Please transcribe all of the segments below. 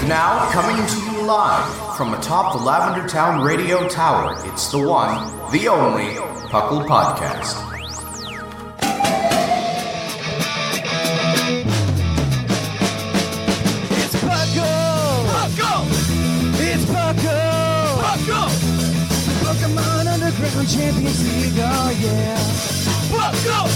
Now, coming to you live from atop the Lavender Town Radio Tower, it's the one, the only, P.U.C.L Podcast. It's P.U.C.L! It's P.U.C.L! Pokemon Underground Champions League, oh yeah! P.U.C.L!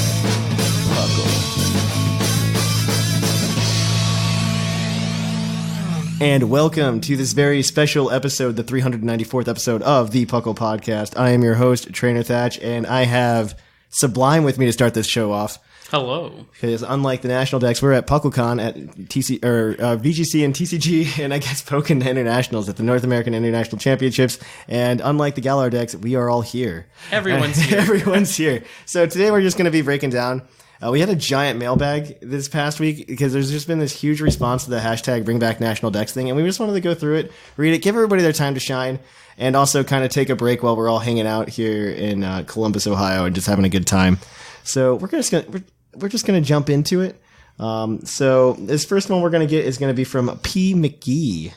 And welcome to this very special episode, the 394th episode of the P.U.C.L Podcast. I am your host, Trainer Thatch, and I have Sublime with me to start this show off. Hello. Because unlike the National Decks, we're at PuckleCon at VGC and TCG, and I guess Pokken Internationals at the North American International Championships. And unlike the Galar Decks, we are all here. Everyone's here. Everyone's here. So today we're just going to be breaking down. We had a giant mailbag this past week because there's just been this huge response to the hashtag Bring Back National Decks thing, and we just wanted to go through it, read it, give everybody their time to shine, and also kind of take a break while we're all hanging out here in Columbus, Ohio, and just having a good time. So we're just gonna jump into it. So this first one we're gonna get is gonna be from P. McGee.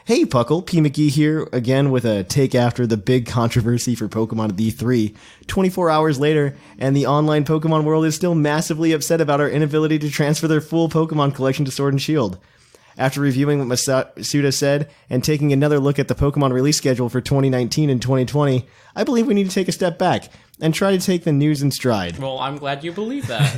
Hey, P.U.C.L, P. McGee here again with a take after the big controversy for Pokemon D3. 24 hours later, and the online Pokemon world is still massively upset about our inability to transfer their full Pokemon collection to Sword and Shield. After reviewing what Masuda said and taking another look at the Pokemon release schedule for 2019 and 2020, I believe we need to take a step back and try to take the news in stride. Well, I'm glad you believe that.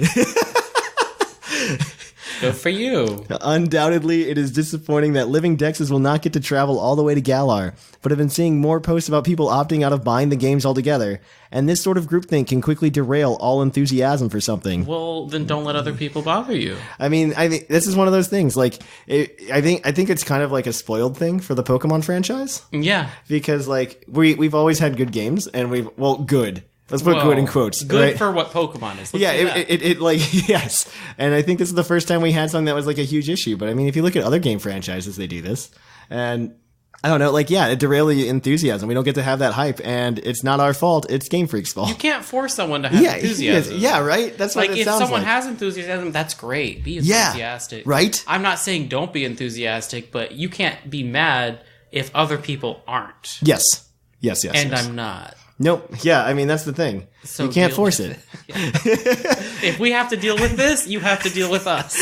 Good for you. Undoubtedly, it is disappointing that Living Dexes will not get to travel all the way to Galar, but I've been seeing more posts about people opting out of buying the games altogether, and this sort of groupthink can quickly derail all enthusiasm for something. Well, then don't let other people bother you. I mean, I think this is one of those things. Like, I think it's kind of like a spoiled thing for the Pokemon franchise. Yeah, because like we've always had good games, and good. Let's put good in quotes. Good right? for what Pokemon is. It like, yes. And I think this is the first time we had something that was like a huge issue. But I mean, if you look at other game franchises, they do this. And I don't know, like, yeah, it derails the enthusiasm. We don't get to have that hype. And it's not our fault. It's Game Freak's fault. You can't force someone to have enthusiasm. Yeah, right? That's what like, it sounds like. if someone has enthusiasm, that's great. Be enthusiastic. Yeah, right? I'm not saying don't be enthusiastic, but you can't be mad if other people aren't. Yes. And I'm not. Nope. Yeah, I mean, that's the thing. So you can't force it. If we have to deal with this, you have to deal with us.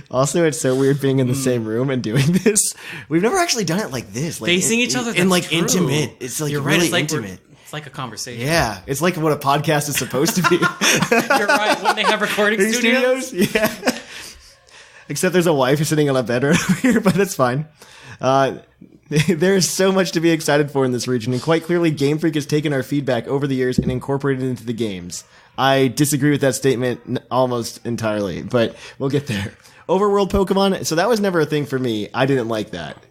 Also, it's so weird being in the same room and doing this. We've never actually done it like this. Like, facing each other, and like true. Intimate. It's like, you're really right. It's like intimate. It's like a conversation. Yeah, it's like what a podcast is supposed to be. You're right. When they have recording studios? Yeah. Except there's a wife sitting on a bed right over here, but that's fine. There's so much to be excited for in this region, and quite clearly Game Freak has taken our feedback over the years and incorporated it into the games. I disagree with that statement almost entirely, but we'll get there. Overworld Pokemon, so that was never a thing for me. I didn't like that.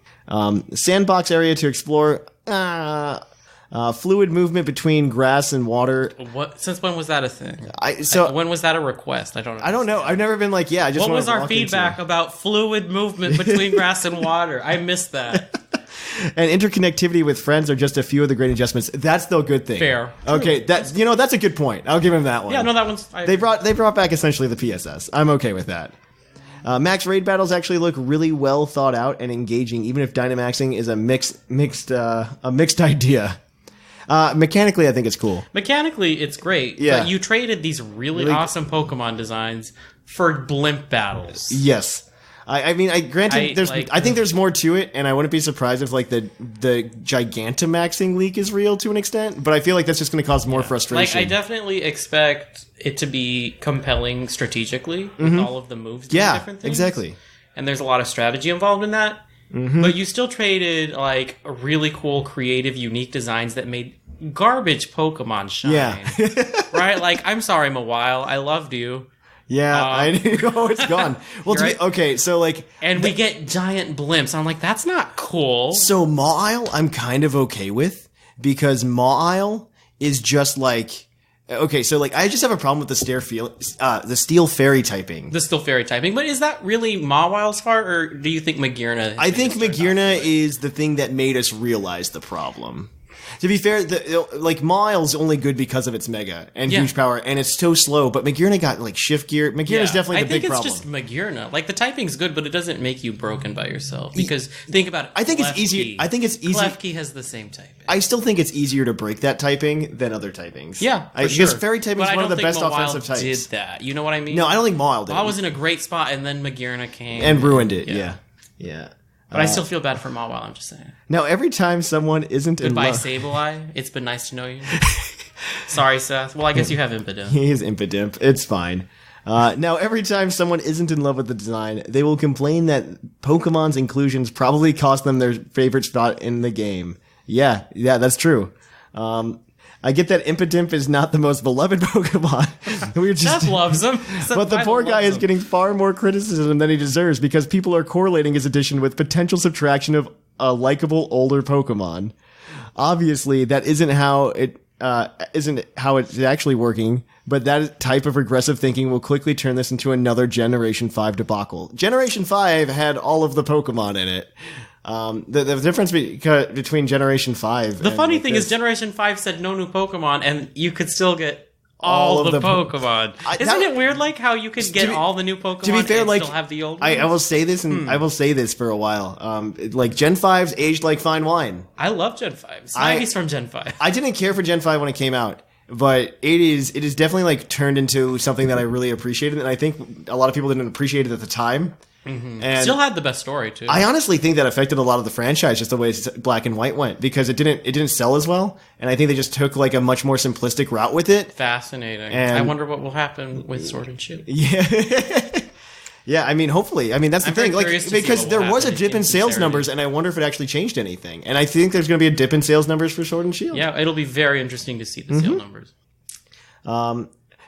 Sandbox area to explore, fluid movement between grass and water. What? Since when was that a thing? When was that a request? I don't know. I've never been like, I just What want was to our walk feedback about fluid movement between grass and water? I missed that. And interconnectivity with friends are just a few of the great adjustments. That's the good thing. Fair. Okay, that's a good point. I'll give him that one. Yeah, no, that one's... They brought back essentially the PSS. I'm okay with that. Max raid battles actually look really well thought out and engaging, even if Dynamaxing is a mixed idea. Mechanically, I think it's cool. Mechanically, it's great. Yeah. But you traded these really awesome Pokemon designs for blimp battles. Yes. I think there's more to it, and I wouldn't be surprised if like the Gigantamaxing leak is real to an extent, but I feel like that's just going to cause more frustration. Like, I definitely expect it to be compelling strategically with all of the moves doing different things. Exactly. And there's a lot of strategy involved in that. Mm-hmm. But you still traded like really cool, creative, unique designs that made garbage Pokemon shine. Yeah. Right? Like, I'm sorry, Mawile. I loved you. Yeah, I know it's gone. Well, right. Okay, so like... And we get giant blimps. I'm like, that's not cool. So Mawile, I'm kind of okay with, because Mawile is just like... Okay, so like I just have a problem with the Steel Fairy typing. The Steel Fairy typing, but is that really Mawile's fault, or do you think Magearna? I think Magearna is the thing that made us realize the problem. To be fair, like Miles only good because of its mega and huge power, and it's so slow. But Magearna got like shift gear. Magearna's definitely the big problem. I think it's just Magearna. Like the typing's good, but it doesn't make you broken by yourself. Because think about it. I think it's easier. I think it's easy. Klefki has the same typing. I still think it's easier to break that typing than other typings. Yeah, because fairy typing is one of the best offensive types. Did that? You know what I mean? No, I don't think Maul did. Maul was in a great spot, and then Magearna came and ruined it. Yeah. But I still feel bad for Maul. I'm just saying. Now, every time someone isn't in love... Goodbye, Sableye. It's been nice to know you. Sorry, Seth. Well, I guess you have Impidimp. He is Impidimp. It's fine. Now, every time someone isn't in love with the design, they will complain that Pokemon's inclusions probably cost them their favorite spot in the game. Yeah, that's true. I get that Impidimp is not the most beloved Pokemon. Seth loves him. But the poor guy is getting far more criticism than he deserves because people are correlating his addition with potential subtraction of a likable older Pokemon. Obviously, that isn't how it's actually working, but that type of regressive thinking will quickly turn this into another Generation 5 debacle. Generation 5 had all of the Pokemon in it. The difference between Generation 5... The funny thing is Generation 5 said no new Pokemon, and you could still get all the Pokemon. Isn't it weird like how you could get all the new Pokemon to be fair, and still have the old ones? I will say this, and I will say this for a while. Like, Gen 5's aged like fine wine. I love Gen 5. Snively's from Gen 5. I didn't care for Gen 5 when it came out. But it is definitely like turned into something that I really appreciated, and I think a lot of people didn't appreciate it at the time. Mm-hmm. And still had the best story too. I honestly think that affected a lot of the franchise, just the way Black and White went, because it didn't sell as well, and I think they just took like a much more simplistic route with it. Fascinating. And I wonder what will happen with Sword and Shield. Yeah. Yeah, I mean, hopefully. I mean, that's the thing. Like, because there was a dip in sales numbers, and I wonder if it actually changed anything. And I think there's going to be a dip in sales numbers for Sword and Shield. Yeah, it'll be very interesting to see the sale numbers.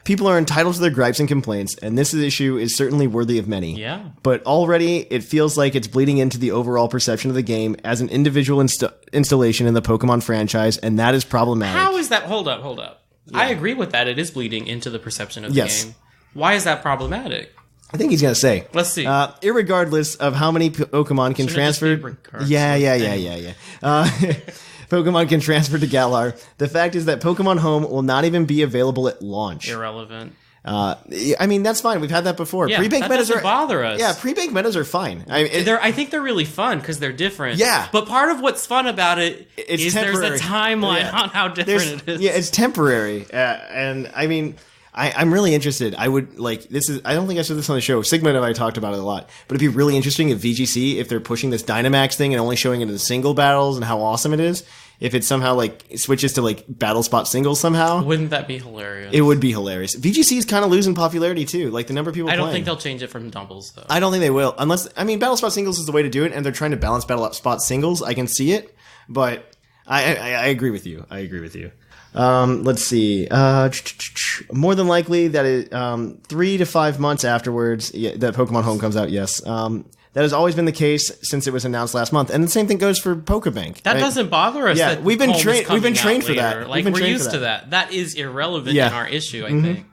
People are entitled to their gripes and complaints, and this issue is certainly worthy of many. Yeah. But already, it feels like it's bleeding into the overall perception of the game as an individual installation in the Pokemon franchise, and that is problematic. How is that? Hold up. Yeah. I agree with that. It is bleeding into the perception of the game. Why is that problematic? I think he's going to say. Let's see. Irregardless of how many Pokemon can transfer... Yeah. Pokemon can transfer to Galar. The fact is that Pokemon Home will not even be available at launch. Irrelevant. I mean, that's fine. We've had that before. Yeah, pre-bank metas doesn't bother us. Yeah, pre-bank metas are fine. I think they're really fun because they're different. Yeah. But part of what's fun about it is temporary. There's a timeline on how different it is. Yeah, it's temporary. And I mean... I'm really interested. I would like this is. I don't think I said this on the show. Sigmund and I talked about it a lot, but it'd be really interesting if VGC, if they're pushing this Dynamax thing and only showing it in the single battles and how awesome it is, if it somehow like switches to like battle spot singles somehow. Wouldn't that be hilarious? It would be hilarious. VGC is kind of losing popularity too. Like the number of people. I don't playing. think they'll change it from doubles though. I don't think they will, unless battle spot singles is the way to do it, and they're trying to balance battle spot singles. I can see it, but I agree with you. Let's see. More than likely that 3 to 5 months afterwards, that Pokemon Home comes out. Yes. That has always been the case since it was announced last month, and the same thing goes for Pokebank. That doesn't bother us. Yeah, that we've been trained for that. Like we're used to that. That is irrelevant in our issue. I think.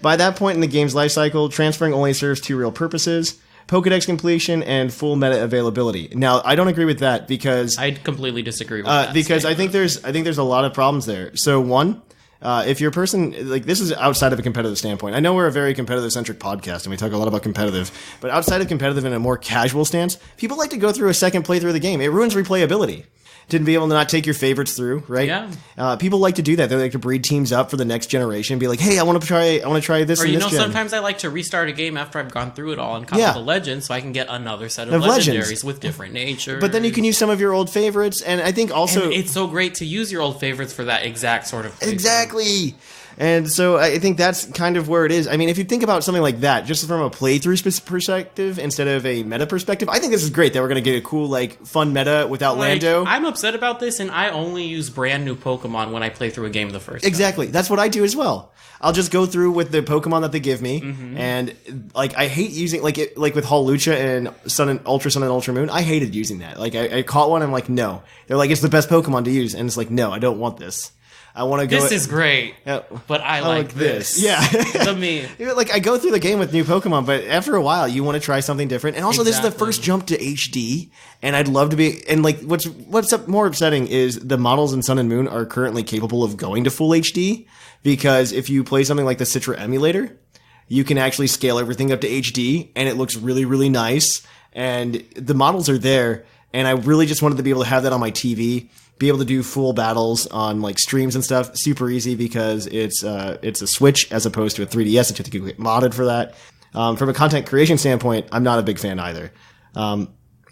By that point in the game's life cycle, transferring only serves 2 real purposes: Pokedex completion and full meta availability. Now, I don't agree with that because I completely disagree with that. Because I think there's a lot of problems there. So one, if you're a person like this is outside of a competitive standpoint. I know we're a very competitive centric podcast and we talk a lot about competitive, but outside of competitive in a more casual stance, people like to go through a second playthrough of the game. It ruins replayability. To be able to not take your favorites through, right? Yeah. People like to do that. They like to breed teams up for the next generation. Be like, hey, I want to try this. Or and this gen. Sometimes I like to restart a game after I've gone through it all and copy the legends, so I can get another set of legendaries with different nature. But then you can use some of your old favorites, and I think also it's so great to use your old favorites for that exact sort of thing. Exactly. And so I think that's kind of where it is. I mean, if you think about something like that, just from a playthrough perspective instead of a meta perspective, I think this is great that we're going to get a cool, like, fun meta without Lando. I'm upset about this, and I only use brand new Pokemon when I play through a game the first time. Exactly. That's what I do as well. I'll just go through with the Pokemon that they give me, and like I hate using like with Hawlucha and Sun and Ultra Moon. I hated using that. Like I caught one, I'm like, no. They're like, it's the best Pokemon to use, and it's like, no, I don't want this. I want to go. This is great, but I like this. Yeah, the meme. Like I go through the game with new Pokemon, but after a while, you want to try something different. And also, This is the first jump to HD, and I'd love to be. And like, what's more upsetting is the models in Sun and Moon are currently capable of going to full HD, because if you play something like the Citra emulator, you can actually scale everything up to HD, and it looks really, really nice. And the models are there, and I really just wanted to be able to have that on my TV. Be able to do full battles on like streams and stuff, super easy because it's a Switch as opposed to a 3DS. That you have to get modded for that. From a content creation standpoint, I'm not a big fan either.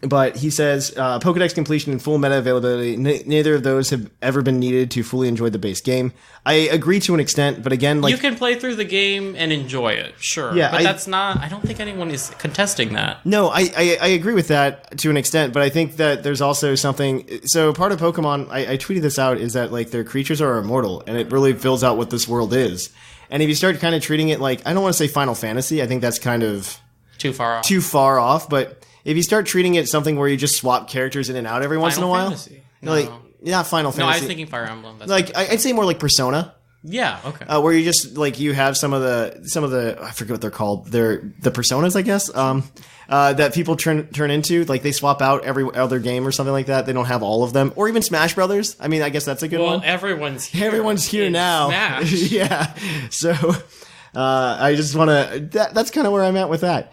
But he says Pokedex completion and full meta availability. Neither of those have ever been needed to fully enjoy the base game. I agree to an extent, but again, like you can play through the game and enjoy it, sure. Yeah, but that's not. I don't think anyone is contesting that. No, I agree with that to an extent, but I think that there's also something. So part of Pokemon, I tweeted this out, is that like their creatures are immortal, and it really fills out what this world is. And if you start kind of treating it like, I don't want to say Final Fantasy, I think that's kind of too far off, but if you start treating it something where you just swap characters in and out every once in a while, no. Like Final Fantasy. No, I was thinking Fire Emblem. That's I'd say more like Persona. Yeah, okay. Where you just like you have some of the I forget what they're called. They're the personas, I guess. That people turn into, like they swap out every other game or something like that. They don't have all of them, or even Smash Brothers. I mean, I guess that's a good one. Well, everyone's here now. Smash. Yeah. So I just want to. That's kind of where I'm at with that.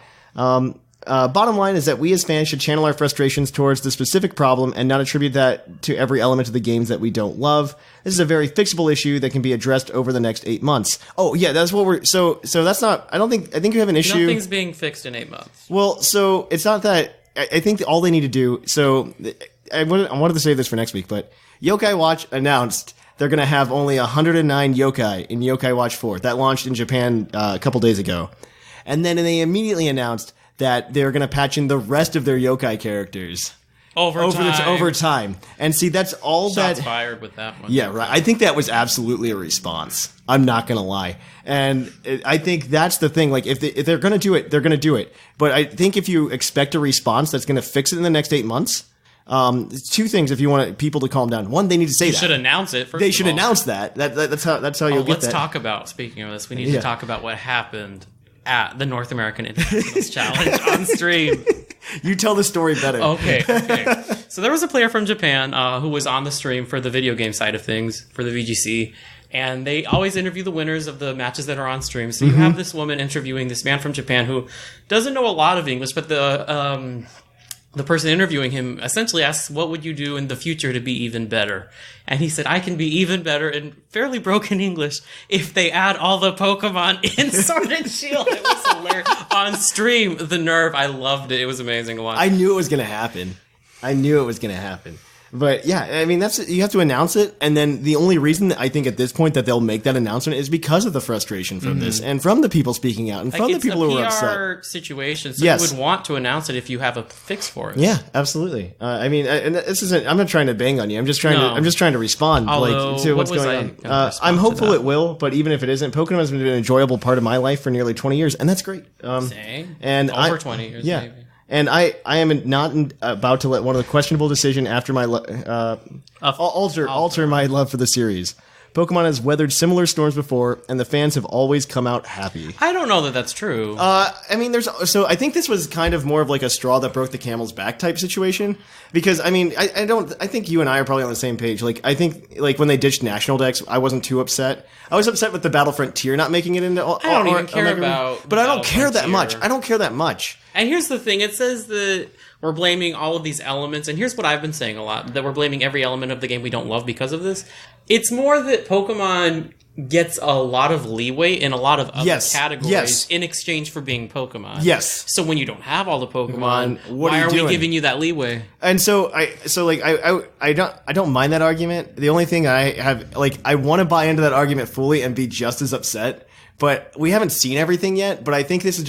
Bottom line is that we as fans should channel our frustrations towards the specific problem and not attribute that to every element of the games that we don't love. This is a very fixable issue that can be addressed over the next 8 months. Oh yeah, that's what we're, so that's not, I think you have an issue. Nothing's being fixed in 8 months. Well, so it's not that, I think all they need to do, so I wanted to save this for next week, but Yokai Watch announced they're going to have only 109 yokai in Yokai Watch 4. That launched in Japan a couple days ago. And then they immediately announced that they're going to patch in the rest of their yokai characters over time. And see, that's all Shots fired with that one. Yeah, right. I think that was absolutely a response. I'm not going to lie. And I think that's the thing. Like, if they're going to do it, they're going to do it. But I think if you expect a response that's going to fix it in the next 8 months, two things if you want people to calm down. One, they need to say that. They should announce it first. They should announce that. That's how you'll get that. Let's talk about, speaking of this, we need to talk about what happened at the North American Internationals Challenge on stream. You tell the story better. Okay. So there was a player from Japan who was on the stream for the video game side of things, for the VGC, and they always interview the winners of the matches that are on stream. So you have this woman interviewing this man from Japan who doesn't know a lot of English, but the person interviewing him essentially asks, what would you do in the future to be even better? And he said, I can be even better in fairly broken English if they add all the Pokemon in Sword and Shield. It was hilarious. On stream, the nerve, I loved it. It was amazing to watch. I knew it was going to happen. But yeah, I mean, you have to announce it, and then the only reason that I think at this point that they'll make that announcement is because of the frustration from this, and from the people speaking out, and from the people who are upset. It's a PR situation, so you would want to announce it if you have a fix for it. Yeah, absolutely. I mean, and this isn't. I'm not trying to bang on you. I'm just trying to respond to what's going on. I'm hopeful it will, but even if it isn't, Pokemon has been an enjoyable part of my life for nearly 20 years, and that's great. Same. And over 20 years, maybe. And I am not about to let one of the questionable decision after my alter my love for the series. Pokemon has weathered similar storms before, and the fans have always come out happy. I don't know that that's true. I mean, I think this was kind of more of like a straw that broke the camel's back type situation. Because I mean, I think you and I are probably on the same page. Like, I think like when they ditched National Dex, I wasn't too upset. I was upset with the Battlefront tier not making it into. I don't even care about. But I don't care that much. I don't care that much. And here's the thing: it says that we're blaming all of these elements, and here's what I've been saying a lot: that we're blaming every element of the game we don't love because of this. It's more that Pokemon gets a lot of leeway in a lot of other categories in exchange for being Pokemon. Yes. So when you don't have all the Pokemon, why are we giving you that leeway? And so I don't mind that argument. The only thing I have, like, I want to buy into that argument fully and be just as upset, but we haven't seen everything yet. But I think it was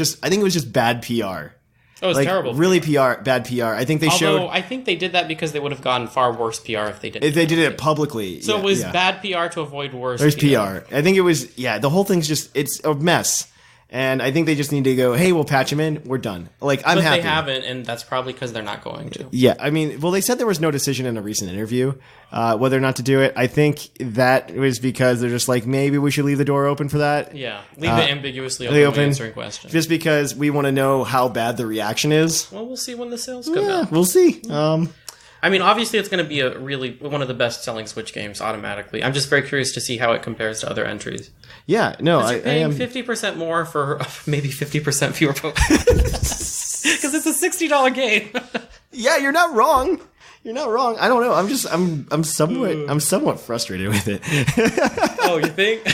just bad PR. Oh, it's terrible. Really bad PR. I think they showed. I think they did that because they would have gotten far worse PR if they didn't. If they did it publicly. So it was bad PR to avoid worse There's PR. I think it was, the whole thing's it's a mess. And I think they just need to go, hey, we'll patch them in. We're done. Like, I'm happy. But they haven't, and that's probably because they're not going to. Yeah, I mean, well, they said there was no decision in a recent interview whether or not to do it. I think that was because they're just like, maybe we should leave the door open for that. Yeah, leave it ambiguously open when answering questions. Just because we want to know how bad the reaction is. Well, we'll see when the sales come out. We'll see. I mean, obviously, it's going to be one of the best-selling Switch games automatically. I'm just very curious to see how it compares to other entries. Yeah, no, You're paying 50% more for maybe 50% fewer Pokemon. Because it's a $60 game. Yeah, you're not wrong. You're not wrong. I don't know. I'm somewhat frustrated with it. Oh, you think?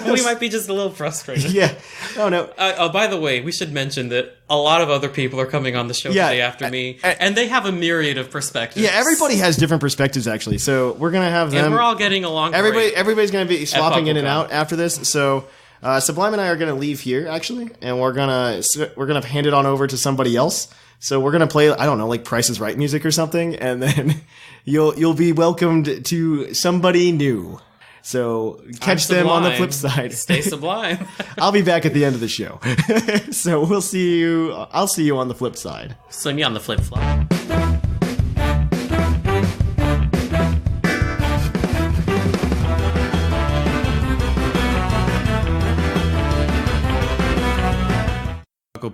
We might be just a little frustrated. Yeah. Oh no. By the way, we should mention that a lot of other people are coming on the show today after me, and they have a myriad of perspectives. Yeah, everybody has different perspectives actually. So we're gonna have them. And we're all getting along. Everybody's gonna be swapping in and out after this. So Sublime and I are gonna leave here actually, and we're gonna hand it on over to somebody else. So we're gonna play, I don't know, like Price is Right music or something, and then you'll be welcomed to somebody new. So catch them on the flip side. Stay sublime. I'll be back at the end of the show. So we'll see you. I'll see you on the flip side. See me on the flip flop.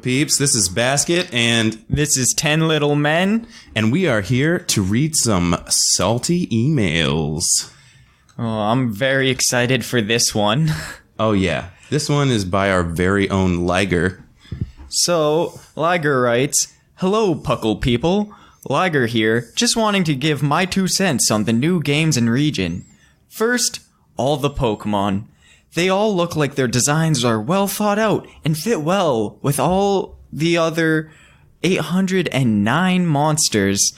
Peeps, this is Basket, and this is 10 Little Men, and we are here to read some salty emails. Oh, I'm very excited for this one. Oh yeah, this one is by our very own Liger. So, Liger writes, "Hello, Puckle people. Liger here, just wanting to give my 2 cents on the new games and region. First, all the Pokemon. They all look like their designs are well thought out and fit well with all the other 809 monsters.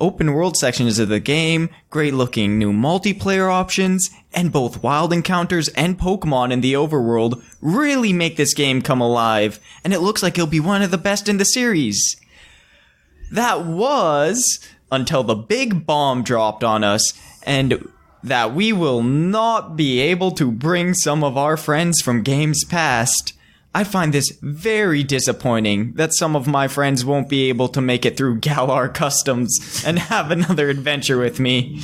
Open world sections of the game, great looking new multiplayer options, and both wild encounters and Pokemon in the overworld really make this game come alive, and it looks like it'll be one of the best in the series. That was until the big bomb dropped on us, and that we will not be able to bring some of our friends from games past. I find this very disappointing that some of my friends won't be able to make it through Galar Customs and have another adventure with me.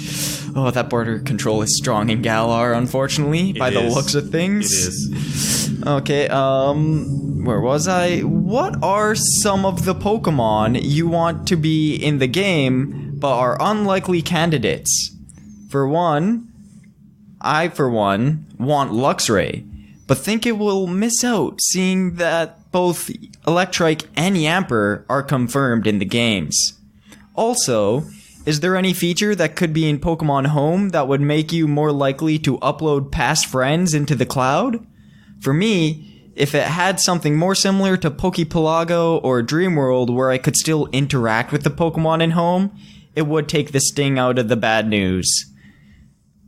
Oh, that border control is strong in Galar, unfortunately, by the looks of things. It is. Okay, where was I? What are some of the Pokemon you want to be in the game, but are unlikely candidates? For one, I, want Luxray, but think it will miss out seeing that both Electrike and Yamper are confirmed in the games. Also, is there any feature that could be in Pokemon Home that would make you more likely to upload past friends into the cloud? For me, if it had something more similar to Pokepelago or Dreamworld where I could still interact with the Pokemon in Home, it would take the sting out of the bad news.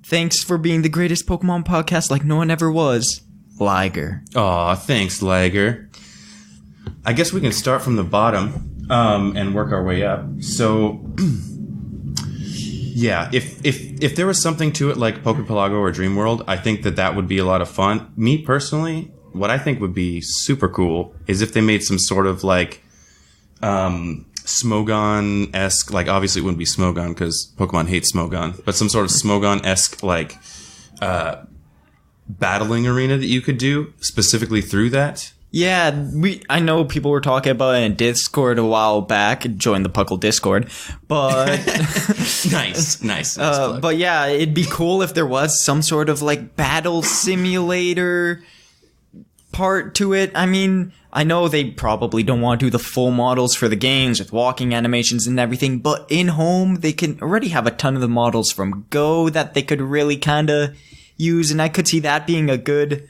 Thanks for being the greatest Pokemon podcast like no one ever was. Liger." Aw, thanks, Liger. I guess we can start from the bottom and work our way up. So, yeah, if there was something to it like Pokepelago or Dreamworld, I think that would be a lot of fun. Me personally, what I think would be super cool is if they made some sort of like Smogon-esque, like obviously it wouldn't be Smogon because Pokemon hate Smogon, but some sort of Smogon-esque like battling arena that you could do specifically through that. Yeah, I know people were talking about it in Discord a while back. Join the Puckle Discord, but nice. But yeah, it'd be cool if there was some sort of like battle simulator part to it. I mean, I know they probably don't want to do the full models for the games with walking animations and everything, but in Home, they can already have a ton of the models from Go that they could really kind of use, and I could see that being a good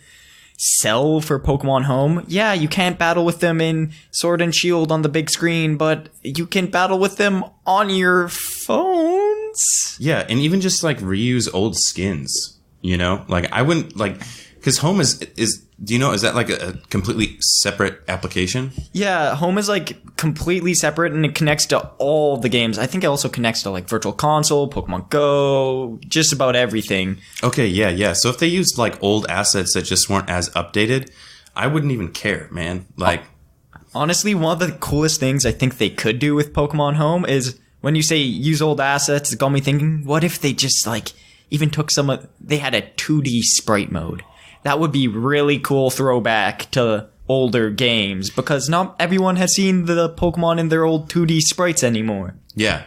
sell for Pokemon Home. Yeah, you can't battle with them in Sword and Shield on the big screen, but you can battle with them on your phones. Yeah, and even just like reuse old skins, you know? Like I wouldn't like, because Home is do you know, is that like a completely separate application? Yeah, Home is like completely separate and it connects to all the games. I think it also connects to like Virtual Console, Pokemon Go, just about everything. Okay, yeah. So if they used like old assets that just weren't as updated, I wouldn't even care, man. Like, honestly, one of the coolest things I think they could do with Pokemon Home is when you say use old assets, it got me thinking, what if they just like even took they had a 2D sprite mode? That would be really cool throwback to older games, because not everyone has seen the Pokemon in their old 2D sprites anymore. Yeah,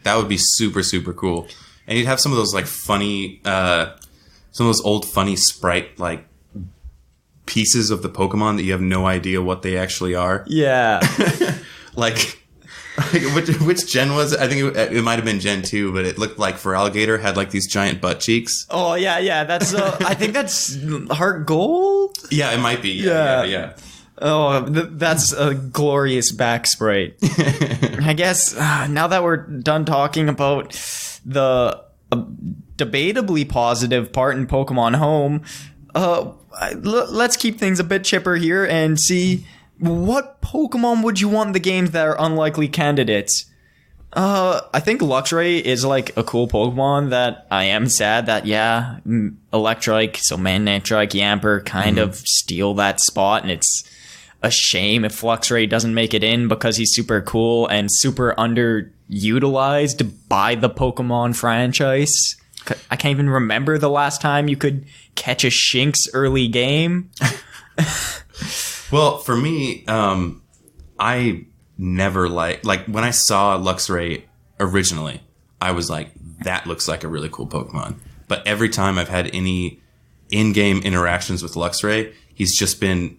that would be super, super cool. And you'd have some of those like funny, some of those old funny sprite like pieces of the Pokemon that you have no idea what they actually are. Yeah. like which gen was it? I think it might have been Gen 2, but it looked like Feraligatr had like these giant butt cheeks. Oh, yeah. That's, I think that's Heart Gold? Yeah, it might be. Yeah. Oh, that's a glorious back sprite. I guess now that we're done talking about the debatably positive part in Pokemon Home, let's keep things a bit chipper here and see what Pokemon would you want in the games that are unlikely candidates. I think Luxray is like a cool Pokemon that I am sad that, Electrike, so Manectric, Yamper kind of steal that spot, and it's a shame if Luxray doesn't make it in because he's super cool and super underutilized by the Pokemon franchise. I can't even remember the last time you could catch a Shinx early game. Well, for me, I never like when I saw Luxray originally, I was like, that looks like a really cool Pokemon. But every time I've had any in-game interactions with Luxray, he's just been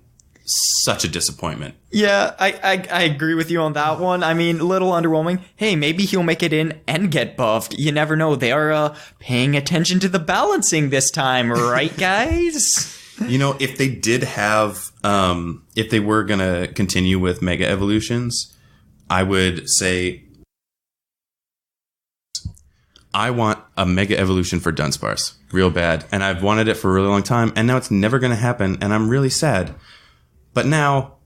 such a disappointment. Yeah, I agree with you on that one. I mean, a little underwhelming. Hey, maybe he'll make it in and get buffed. You never know. They are paying attention to the balancing this time, right, guys? You know, if they did have, if they were going to continue with Mega Evolutions, I would say I want a Mega Evolution for Dunsparce real bad. And I've wanted it for a really long time. And now it's never going to happen. And I'm really sad. But now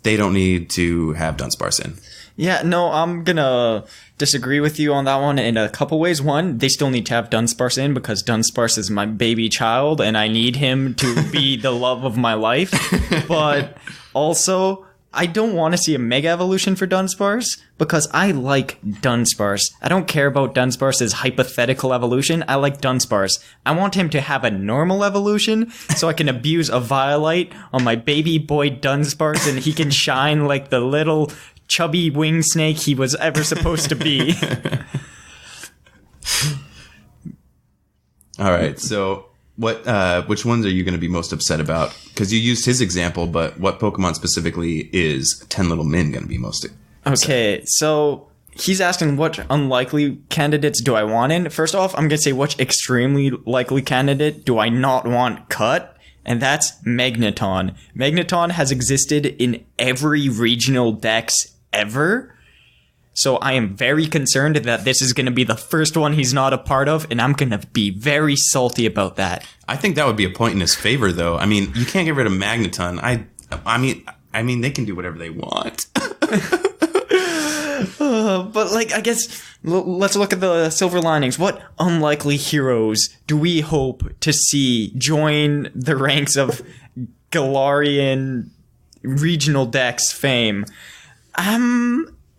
they don't need to have Dunsparce in. Yeah, no, I'm gonna disagree with you on that one in a couple ways. One, they still need to have Dunsparce in because Dunsparce is my baby child and I need him to be the love of my life. But also, I don't want to see a Mega Evolution for Dunsparce because I like Dunsparce. I don't care about Dunsparce's hypothetical evolution. I like Dunsparce. I want him to have a normal evolution so I can abuse a Violite on my baby boy Dunsparce and he can shine like the little chubby wing snake he was ever supposed to be. All right, so which ones are you going to be most upset about? Because you used his example, but what Pokemon specifically is 10 Little Min going to be most upset? Okay, so he's asking what unlikely candidates do I want in. First off, I'm going to say which extremely likely candidate do I not want cut, and that's Magneton. Magneton has existed in every regional dex ever. So I am very concerned that this is going to be the first one he's not a part of, and I'm going to be very salty about that. I think that would be a point in his favor, though. I mean, you can't get rid of Magneton. I mean, they can do whatever they want. But, like, I guess, let's look at the silver linings. What unlikely heroes do we hope to see join the ranks of Galarian regional dex fame?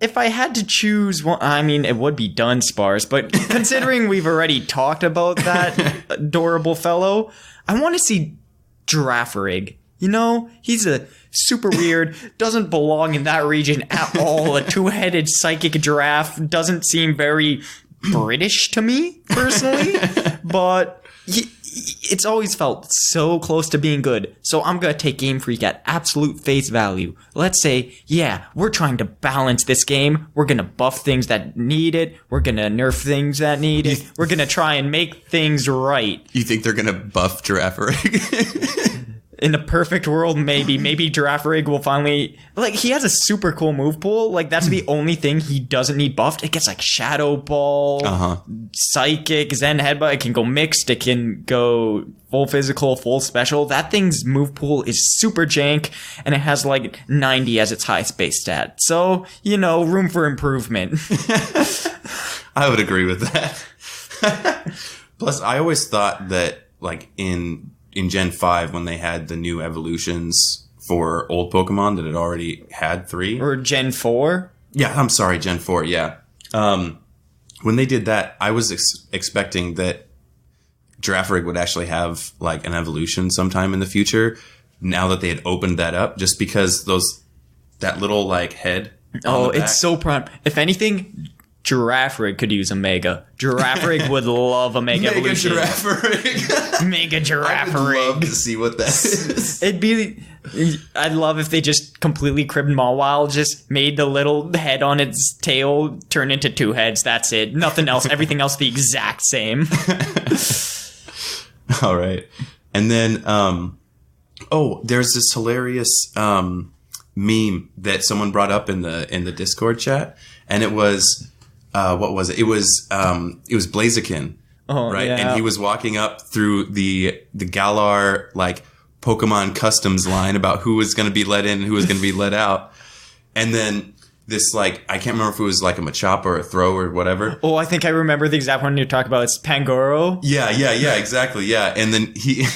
If I had to choose one, I mean, it would be Dunsparce, but considering we've already talked about that adorable fellow, I want to see Girafarig. You know, he's a super weird, doesn't belong in that region at all. A two-headed psychic giraffe doesn't seem very British to me, personally, but it's always felt so close to being good. So I'm going to take Game Freak at absolute face value. Let's say, yeah, we're trying to balance this game. We're going to buff things that need it. We're going to nerf things that need it. We're going to try and make things right. You think they're going to buff Girafarig? In a perfect world, maybe Girafarig will finally, like, he has a super cool move pool. Like, that's the only thing he doesn't need buffed. It gets like Shadow Ball, Psychic, Zen Headbutt. It can go mixed. It can go full physical, full special. That thing's move pool is super jank, and it has like 90 as its highest base stat. So, you know, room for improvement. I would agree with that. Plus, I always thought that, like, in in Gen 5 when they had the new evolutions for old Pokemon that had already had 3. Or Gen 4? Yeah, I'm sorry, Gen 4, yeah. When they did that, I was expecting that Girafarig would actually have like an evolution sometime in the future. Now that they had opened that up, just because that little like head. Oh, it's so prime. If anything, Girafarig could use a Mega. Girafarig would love a Mega evolution. Girafarig. Mega I would Girafarig. love to see what that is. I'd love if they just completely cribbed Mawile, just made the little head on its tail turn into 2 heads. That's it. Nothing else. Everything else the exact same. All right. And then, there's this hilarious meme that someone brought up in the Discord chat, and it was what was it? It was Blaziken, right? Yeah. And he was walking up through the Galar like Pokemon customs line about who was going to be let in and who was going to be let out, and then this like I can't remember if it was like a Machop or a Throw or whatever. Oh, I think I remember the exact one you're talking about. It's Pangoro. Yeah, exactly, yeah. And then he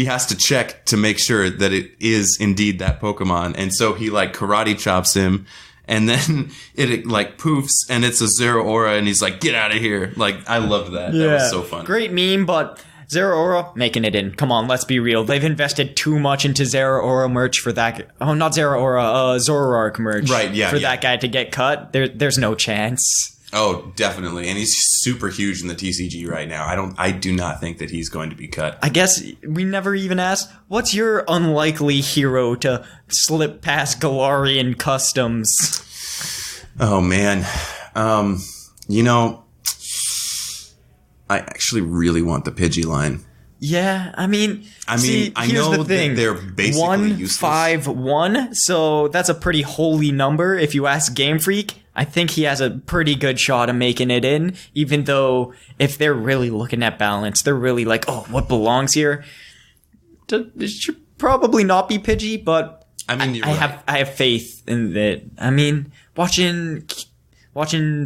has to check to make sure that it is indeed that Pokemon. And so he like karate chops him, and then it like poofs and it's a Zeraora, and he's like, get out of here. Like, I loved that. Yeah. That was so fun. Great meme, but Zeraora making it in. Come on, let's be real. They've invested too much into Zeraora merch for that. Oh, not Zeraora, Zoroark merch. Right, yeah. For that guy to get cut. There's no chance. Oh, definitely. And he's super huge in the TCG right now. I do not think that he's going to be cut. I guess we never even asked, what's your unlikely hero to slip past Galarian customs? Oh, man. I actually really want the Pidgey line. Yeah, I mean, I know that they're basically useless. 151, so that's a pretty holy number. If you ask Game Freak, I think he has a pretty good shot of making it in, even though if they're really looking at balance, they're really like, oh, what belongs here? It should probably not be Pidgey, but I mean, you're right. I have faith in that. I mean, watching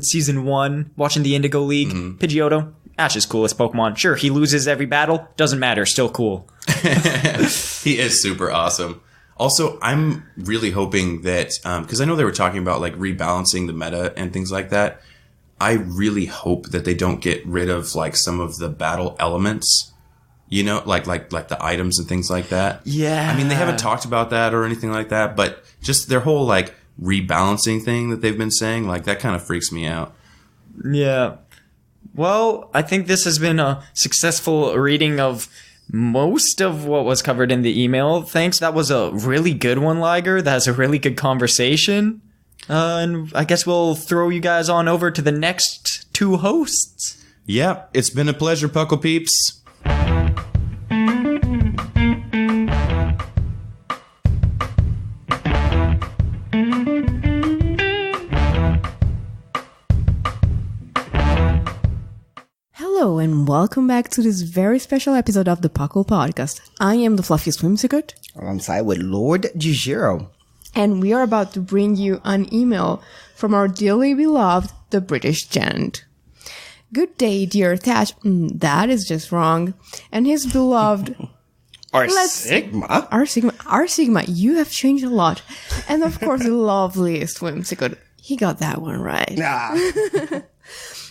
season 1, watching the Indigo League, Pidgeotto, Ash's coolest Pokemon. Sure, he loses every battle. Doesn't matter. Still cool. He is super awesome. Also, I'm really hoping that, because I know they were talking about like rebalancing the meta and things like that. I really hope that they don't get rid of like some of the battle elements, like the items and things like that. Yeah. I mean, they haven't talked about that or anything like that, but just their whole like rebalancing thing that they've been saying, like that kind of freaks me out. Yeah. Well, I think this has been a successful reading of most of what was covered in the email. Thanks. That was a really good one, Liger. That's a really good conversation. And I guess we'll throw you guys on over to the next 2 hosts. Yeah, it's been a pleasure, Puckle Peeps. Hello and welcome back to this very special episode of the PUCL podcast. I am the fluffiest whimsicott. Alongside with Lord Jujiro. And we are about to bring you an email from our dearly beloved, the British Gent. Good day, dear Thatch. That is just wrong. And his beloved... Sigma. Our Sigma, you have changed a lot. And of course, the loveliest whimsicott. He got that one right. Nah.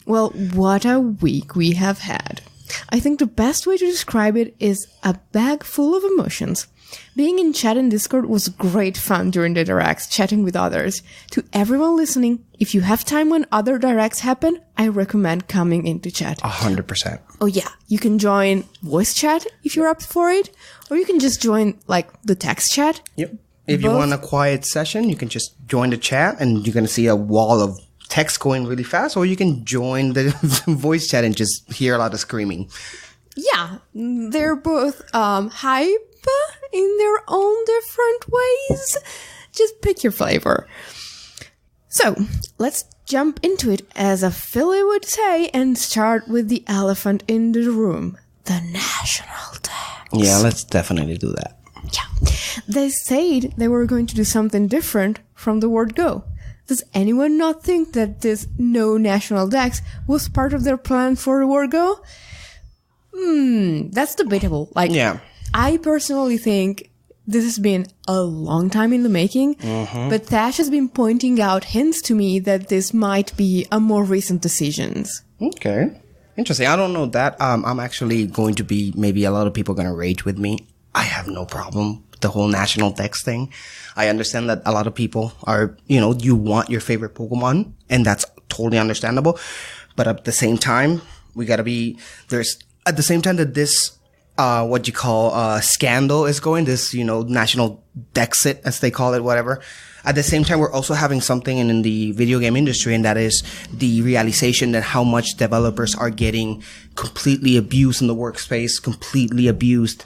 Well, what a week we have had. I think the best way to describe it is a bag full of emotions. Being in chat and Discord was great fun during the directs, chatting with others. To everyone listening, if you have time when other directs happen, I recommend coming into chat. 100%. Oh yeah, you can join voice chat if you're up for it, or you can just join like the text chat. Yep. If you want a quiet session, you can just join the chat and you're going to see a wall of text going really fast, or you can join the voice chat and just hear a lot of screaming. Yeah, they're both hype in their own different ways. Just pick your flavor. So, let's jump into it, as a Philly would say, and start with the elephant in the room, the national tax. Yeah, let's definitely do that. Yeah. They said they were going to do something different from the word go. Does anyone not think that this no national dex was part of their plan for the word go? That's debatable. Like, yeah. I personally think this has been a long time in the making, but Thash has been pointing out hints to me that this might be a more recent decisions. Okay. Interesting. I don't know that. I'm actually going to be, maybe a lot of people are going to rage with me. I have no problem with the whole national dex thing. I understand that a lot of people are, you want your favorite Pokemon, and that's totally understandable. But at the same time, we got to be, at the same time that this, scandal is going, this, national Dexit, as they call it, whatever. At the same time, we're also having something in the video game industry, and that is the realization that how much developers are getting completely abused in the workspace, completely abused.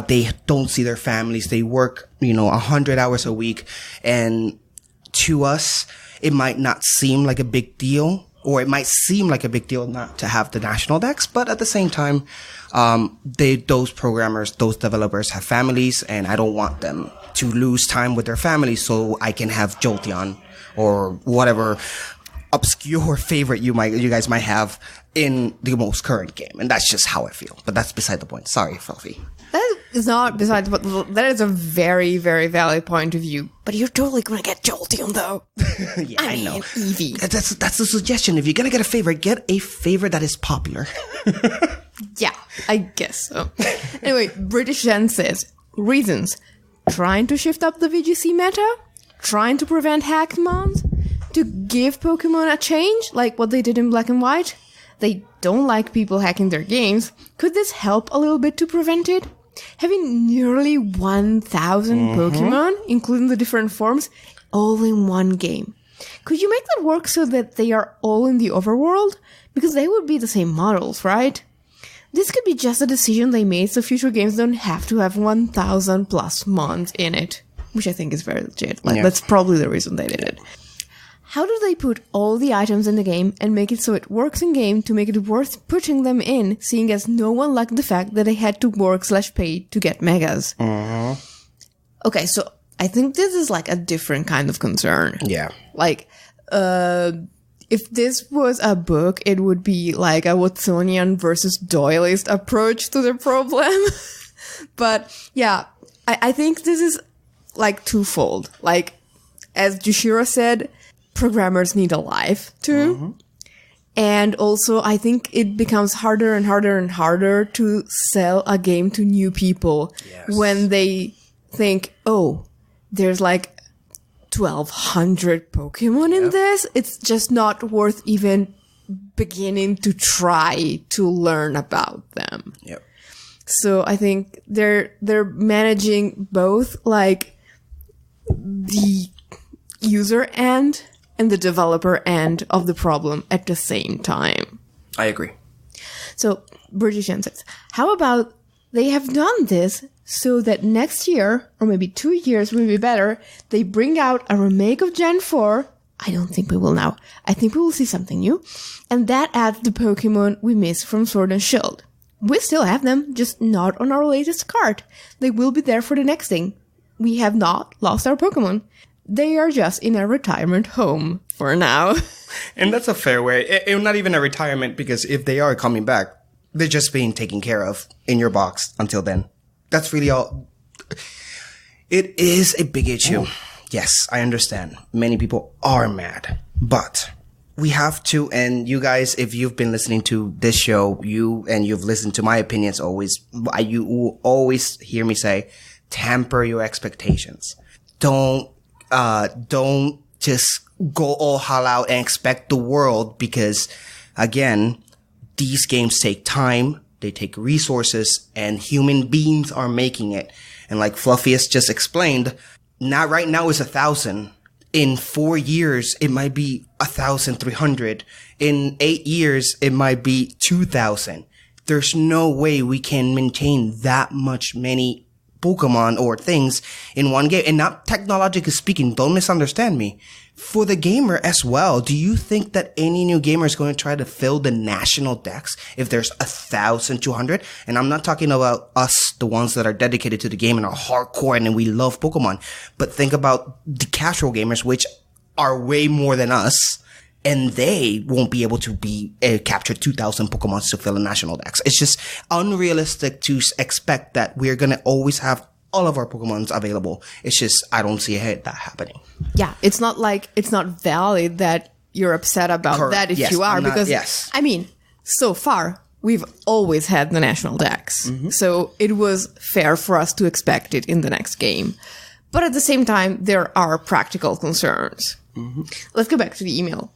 They don't see their families. They work, 100 hours a week. And to us, it might not seem like a big deal, or it might seem like a big deal not to have the national dex, but at the same time, those programmers, those developers have families, and I don't want them to lose time with their families so I can have Jolteon or whatever obscure favorite you guys might have in the most current game. And that's just how I feel. But that's beside the point. Sorry, Fluffy. That is not beside the point. That is a very, very valid point of view. But you're totally going to get Jolteon, though. Yeah, I know. Eevee. That's the suggestion. If you're going to get a favorite that is popular. Yeah, I guess so. Anyway, British Zen says, reasons. Trying to shift up the VGC meta? Trying to prevent hacked mons? To give Pokemon a change, like what they did in Black and White? They don't like people hacking their games. Could this help a little bit to prevent it? Having nearly 1,000 Pokemon, including the different forms, all in one game. Could you make that work so that they are all in the overworld? Because they would be the same models, right? This could be just a decision they made so future games don't have to have 1,000 plus mons in it. Which I think is very legit. That's probably the reason they did it. How do they put all the items in the game and make it so it works in game to make it worth putting them in, seeing as no one liked the fact that they had to work/pay to get megas? Okay, so I think this is like a different kind of concern. Yeah. Like, if this was a book, it would be like a Watsonian versus Doyleist approach to the problem. But yeah, I think this is like twofold. Like, as Jushiro said, programmers need a life too. And also, I think it becomes harder and harder and harder to sell a game to new people when they think, oh, there's like 1,200 Pokemon in this. It's just not worth even beginning to try to learn about them. Yep. So I think they're managing both like the user end and the developer end of the problem at the same time. I agree. So British says, how about they have done this so that next year, or maybe 2 years will be better, they bring out a remake of Gen 4. I don't think we will now. I think we will see something new. And that adds the Pokemon we miss from Sword and Shield. We still have them, just not on our latest card. They will be there for the next thing. We have not lost our Pokemon. They are just in a retirement home for now. And that's a fair way. Not even a retirement, because if they are coming back, they're just being taken care of in your box until then. That's really all. It is a big issue. Yes, I understand. Many people are mad. But we have to, and you guys, if you've been listening to this show, you've listened to my opinions always, you will always hear me say, temper your expectations. Don't just go all out and expect the world, because again, these games take time, they take resources, and human beings are making it. And like Fluffiest just explained, not right now is 1,000. In 4 years, it might be 1,300. In 8 years, it might be 2,000. There's no way we can maintain that many Pokemon or things in one game. And not technologically speaking, don't misunderstand me. For the gamer as well, do you think that any new gamer is going to try to fill the national dex if there's 1,200? And I'm not talking about us, the ones that are dedicated to the game and are hardcore and we love Pokemon. But think about the casual gamers, which are way more than us. and they won't be able to be capture 2,000 Pokemon to fill a national dex. It's just unrealistic to expect that we're going to always have all of our Pokemons available. It's just, I don't see that happening. Yeah, it's not like it's not valid that you're upset about Correct. that if Yes, you are, I'm not- because yes. I mean, so far we've always had the national dex, so it was fair for us to expect it in the next game. But at the same time, there are practical concerns. Let's go back to the email.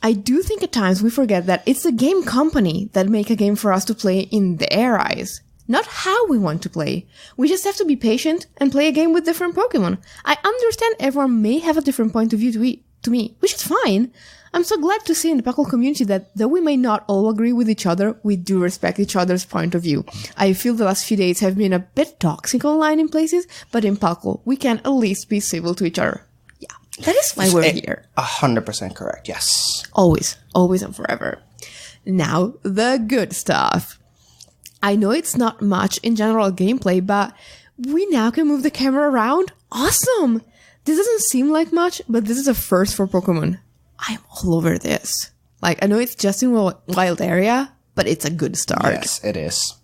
I do think at times we forget that it's the game company that make a game for us to play in their eyes, not how we want to play. We just have to be patient and play a game with different Pokemon. I understand everyone may have a different point of view to me, which is fine. I'm so glad to see in the Puckle community that though we may not all agree with each other, we do respect each other's point of view. I feel the last few days have been a bit toxic online in places, but in Puckle, we can at least be civil to each other. Yeah, that is why we're here. 100% correct. Yes. Always and forever. Now, the good stuff. I know it's not much in general gameplay, but we now can move the camera around. Awesome! This doesn't seem like much, but this is a first for Pokemon. I'm all over this. Like, I know it's just in wild area, but it's a good start. Yes, it is.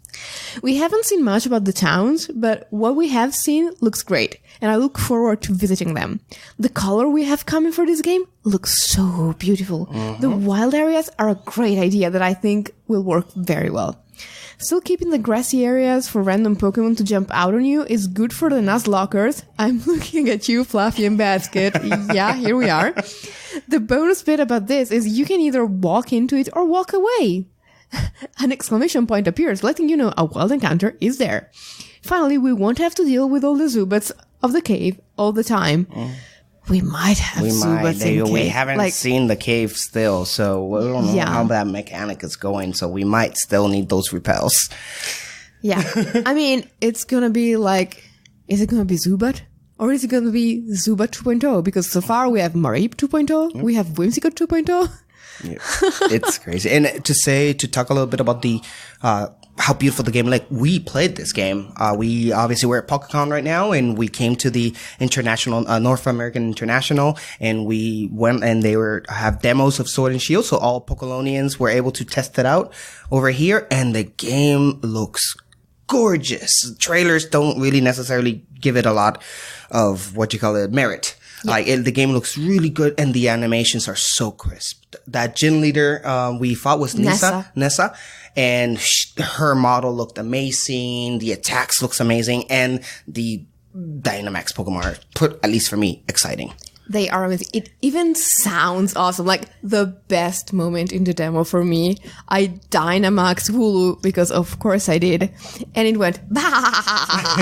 We haven't seen much about the towns, but what we have seen looks great, and I look forward to visiting them. The color we have coming for this game looks so beautiful. The wild areas are a great idea that I think will work very well. Still keeping the grassy areas for random Pokemon to jump out on you is good for the Nuzlockers. I'm looking at you, Fluffy and Basket. Yeah, here we are. The bonus bit about this is you can either walk into it or walk away. An exclamation point appears, letting you know a wild encounter is there. Finally, we won't have to deal with all the Zubats of the cave all the time. We might have Zubats in cave. We haven't seen the cave still, so we don't know how that mechanic is going, so we might still need those repels. Yeah. I mean, it's gonna be like, is it gonna be Zubat? Or is it gonna be Zubat 2.0? Because so far we have Mareep 2.0, we have Whimsicott 2.0. Yeah, it's crazy. And to talk a little bit about the how beautiful the game. Like, we played this game. We obviously we're at PokeCon right now, and we came to the international North American International, and we went and they have demos of Sword and Shield, so all Pokelonians were able to test it out over here, and the game looks gorgeous. Trailers don't really necessarily give it a lot of merit. Like, the game looks really good, and the animations are so crisp. That gym leader we fought was Nessa, and her model looked amazing. The attacks looks amazing, and the Dynamax Pokemon are, at least for me, exciting. They are amazing. It even sounds awesome. Like, the best moment in the demo for me, I Dynamax Wooloo, because of course I did, and it went, bah!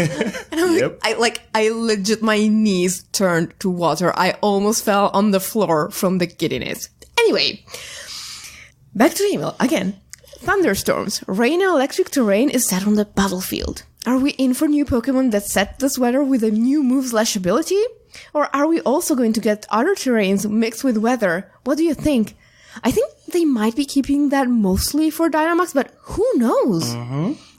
And I'm I legit, my knees turned to water. I almost fell on the floor from the giddiness. Anyway, back to the email. Again, thunderstorms, rain and electric terrain is set on the battlefield. Are we in for new Pokemon that set this weather with a new move/ability? Or are we also going to get other terrains mixed with weather? What do you think? I think they might be keeping that mostly for Dynamax, but who knows?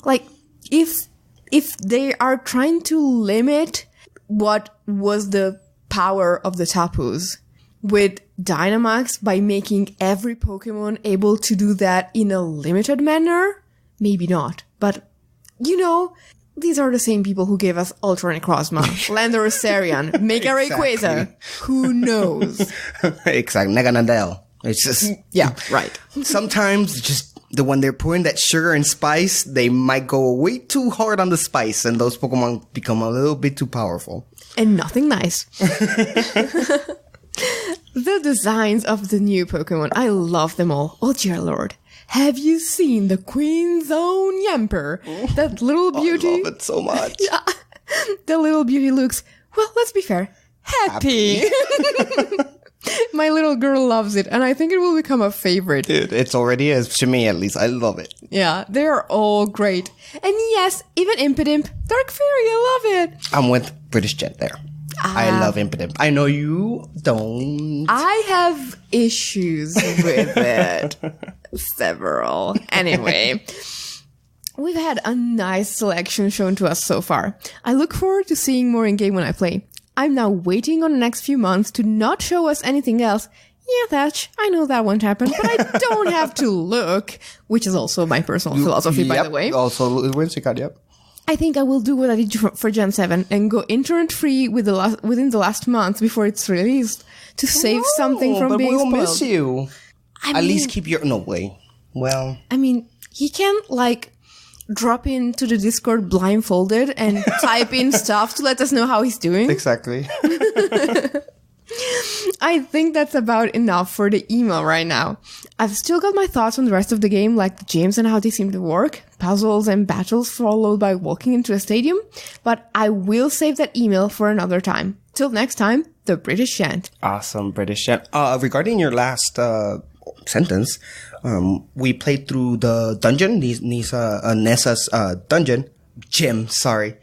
Like, if they are trying to limit what was the power of the Tapus with Dynamax by making every Pokemon able to do that in a limited manner, maybe not. But, you know, these are the same people who gave us Ultra Necrozma, Landorus Sarian, Mega Rayquaza. Who knows? Exactly. Neganadel. It's just... Yeah, right. Sometimes just when they're pouring that sugar and spice, they might go way too hard on the spice, and those Pokemon become a little bit too powerful. And nothing nice. The designs of the new Pokemon, I love them all. Oh dear lord. Have you seen the Queen's Own Yamper? That little beauty. I love it so much. Yeah. The little beauty looks, well, let's be fair, happy. My little girl loves it, and I think it will become a favorite. Dude, it's already is. To me, at least. I love it. Yeah, they're all great. And yes, even Impidimp, Dark Fairy, I love it. I'm with British Jet there. I love Impidimp. I know you don't. I have issues with it. Several. Anyway, we've had a nice selection shown to us so far. I look forward to seeing more in game when I play. I'm now waiting on the next few months to not show us anything else. Yeah, Thatch, I know that won't happen, but I don't have to look, which is also my personal philosophy, by the way. Also, Whimsicott, yep. I think I will do what I did for Gen 7 and go internet-free within the last month before it's released to save something from being spoiled. But we'll miss you. I At mean, least keep your... No, way. Well... I mean, he can, like, drop into the Discord blindfolded and type in stuff to let us know how he's doing. Exactly. I think that's about enough for the email right now. I've still got my thoughts on the rest of the game, like the gyms and how they seem to work, puzzles and battles followed by walking into a stadium, but I will save that email for another time. Till next time, the British Chant. Awesome, British Chant. Regarding your last sentence, we played through the dungeon, Nessa's dungeon, gym, sorry.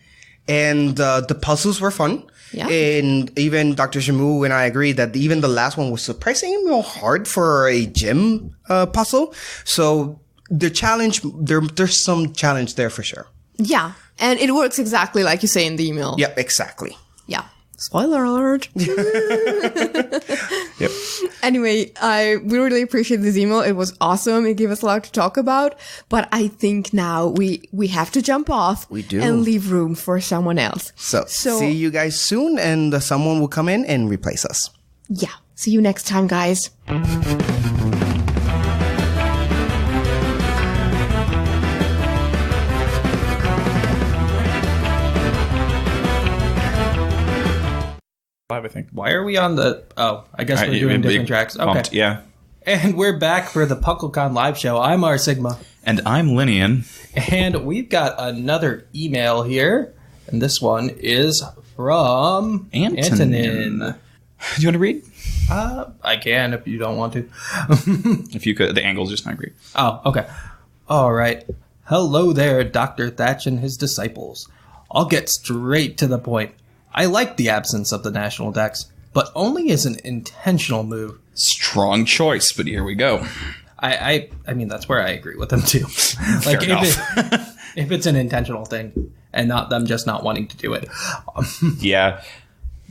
And the puzzles were fun. Yeah. And even Dr. Shamu and I agreed that even the last one was surprisingly hard for a gym puzzle. So the challenge, there's some challenge there for sure. Yeah, and it works exactly like you say in the email. Yep, exactly. Yeah. Spoiler alert. Yep. Anyway, we really appreciate this email. It was awesome. It gave us a lot to talk about. But I think now we have to jump off. We do. And leave room for someone else. So see you guys soon, and someone will come in and replace us. Yeah. See you next time, guys. I think. Why are we on the... Oh, I guess we're doing different tracks. Okay. Bumped, yeah. And we're back for the PUCLCon live show. I'm R Sigma. And I'm Linian. And we've got another email here. And this one is from Antonin. Do you want to read? I can if you don't want to. If you could. The angle's just not great. Oh, okay. All right. Hello there, Dr. Thatch and his disciples. I'll get straight to the point. I like the absence of the national decks, but only as an intentional move. Strong choice, but here we go. I mean, that's where I agree with them too. Like, if it's an intentional thing and not them just not wanting to do it. Yeah.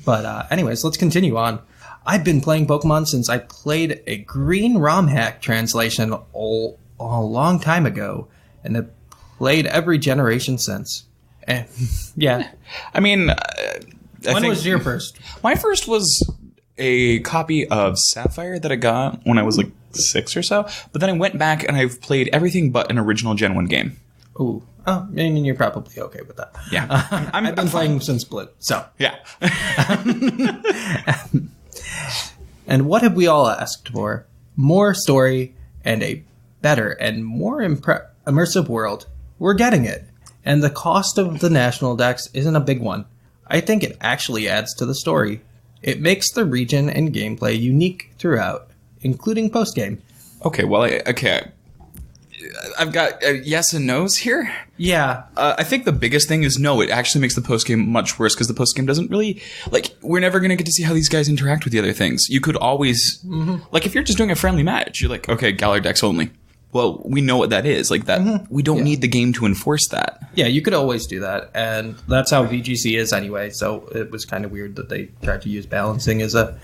But anyways, let's continue on. I've been playing Pokemon since I played a green ROM hack translation a long time ago, and have played every generation since. And yeah. I mean... When was your first? My first was a copy of Sapphire that I got when I was like 6 or so. But then I went back and I've played everything but an original Gen 1 game. Ooh. Oh, I mean, you're probably okay with that. Yeah. I've been playing since Blue, so. Yeah. And what have we all asked for? More story and a better and more immersive world. We're getting it. And the cost of the national decks isn't a big one. I think it actually adds to the story. It makes the region and gameplay unique throughout, including post-game. Okay, well, I've got yes and no's here. Yeah. I think the biggest thing is no, it actually makes the post-game much worse because the post-game doesn't really... Like, we're never going to get to see how these guys interact with the other things. You could always... Like, if you're just doing a friendly match, you're like, okay, Galar decks only. Well, we know what that is. Like that, we don't need the game to enforce that. Yeah, you could always do that, and that's how VGC is anyway. So it was kind of weird that they tried to use balancing as a.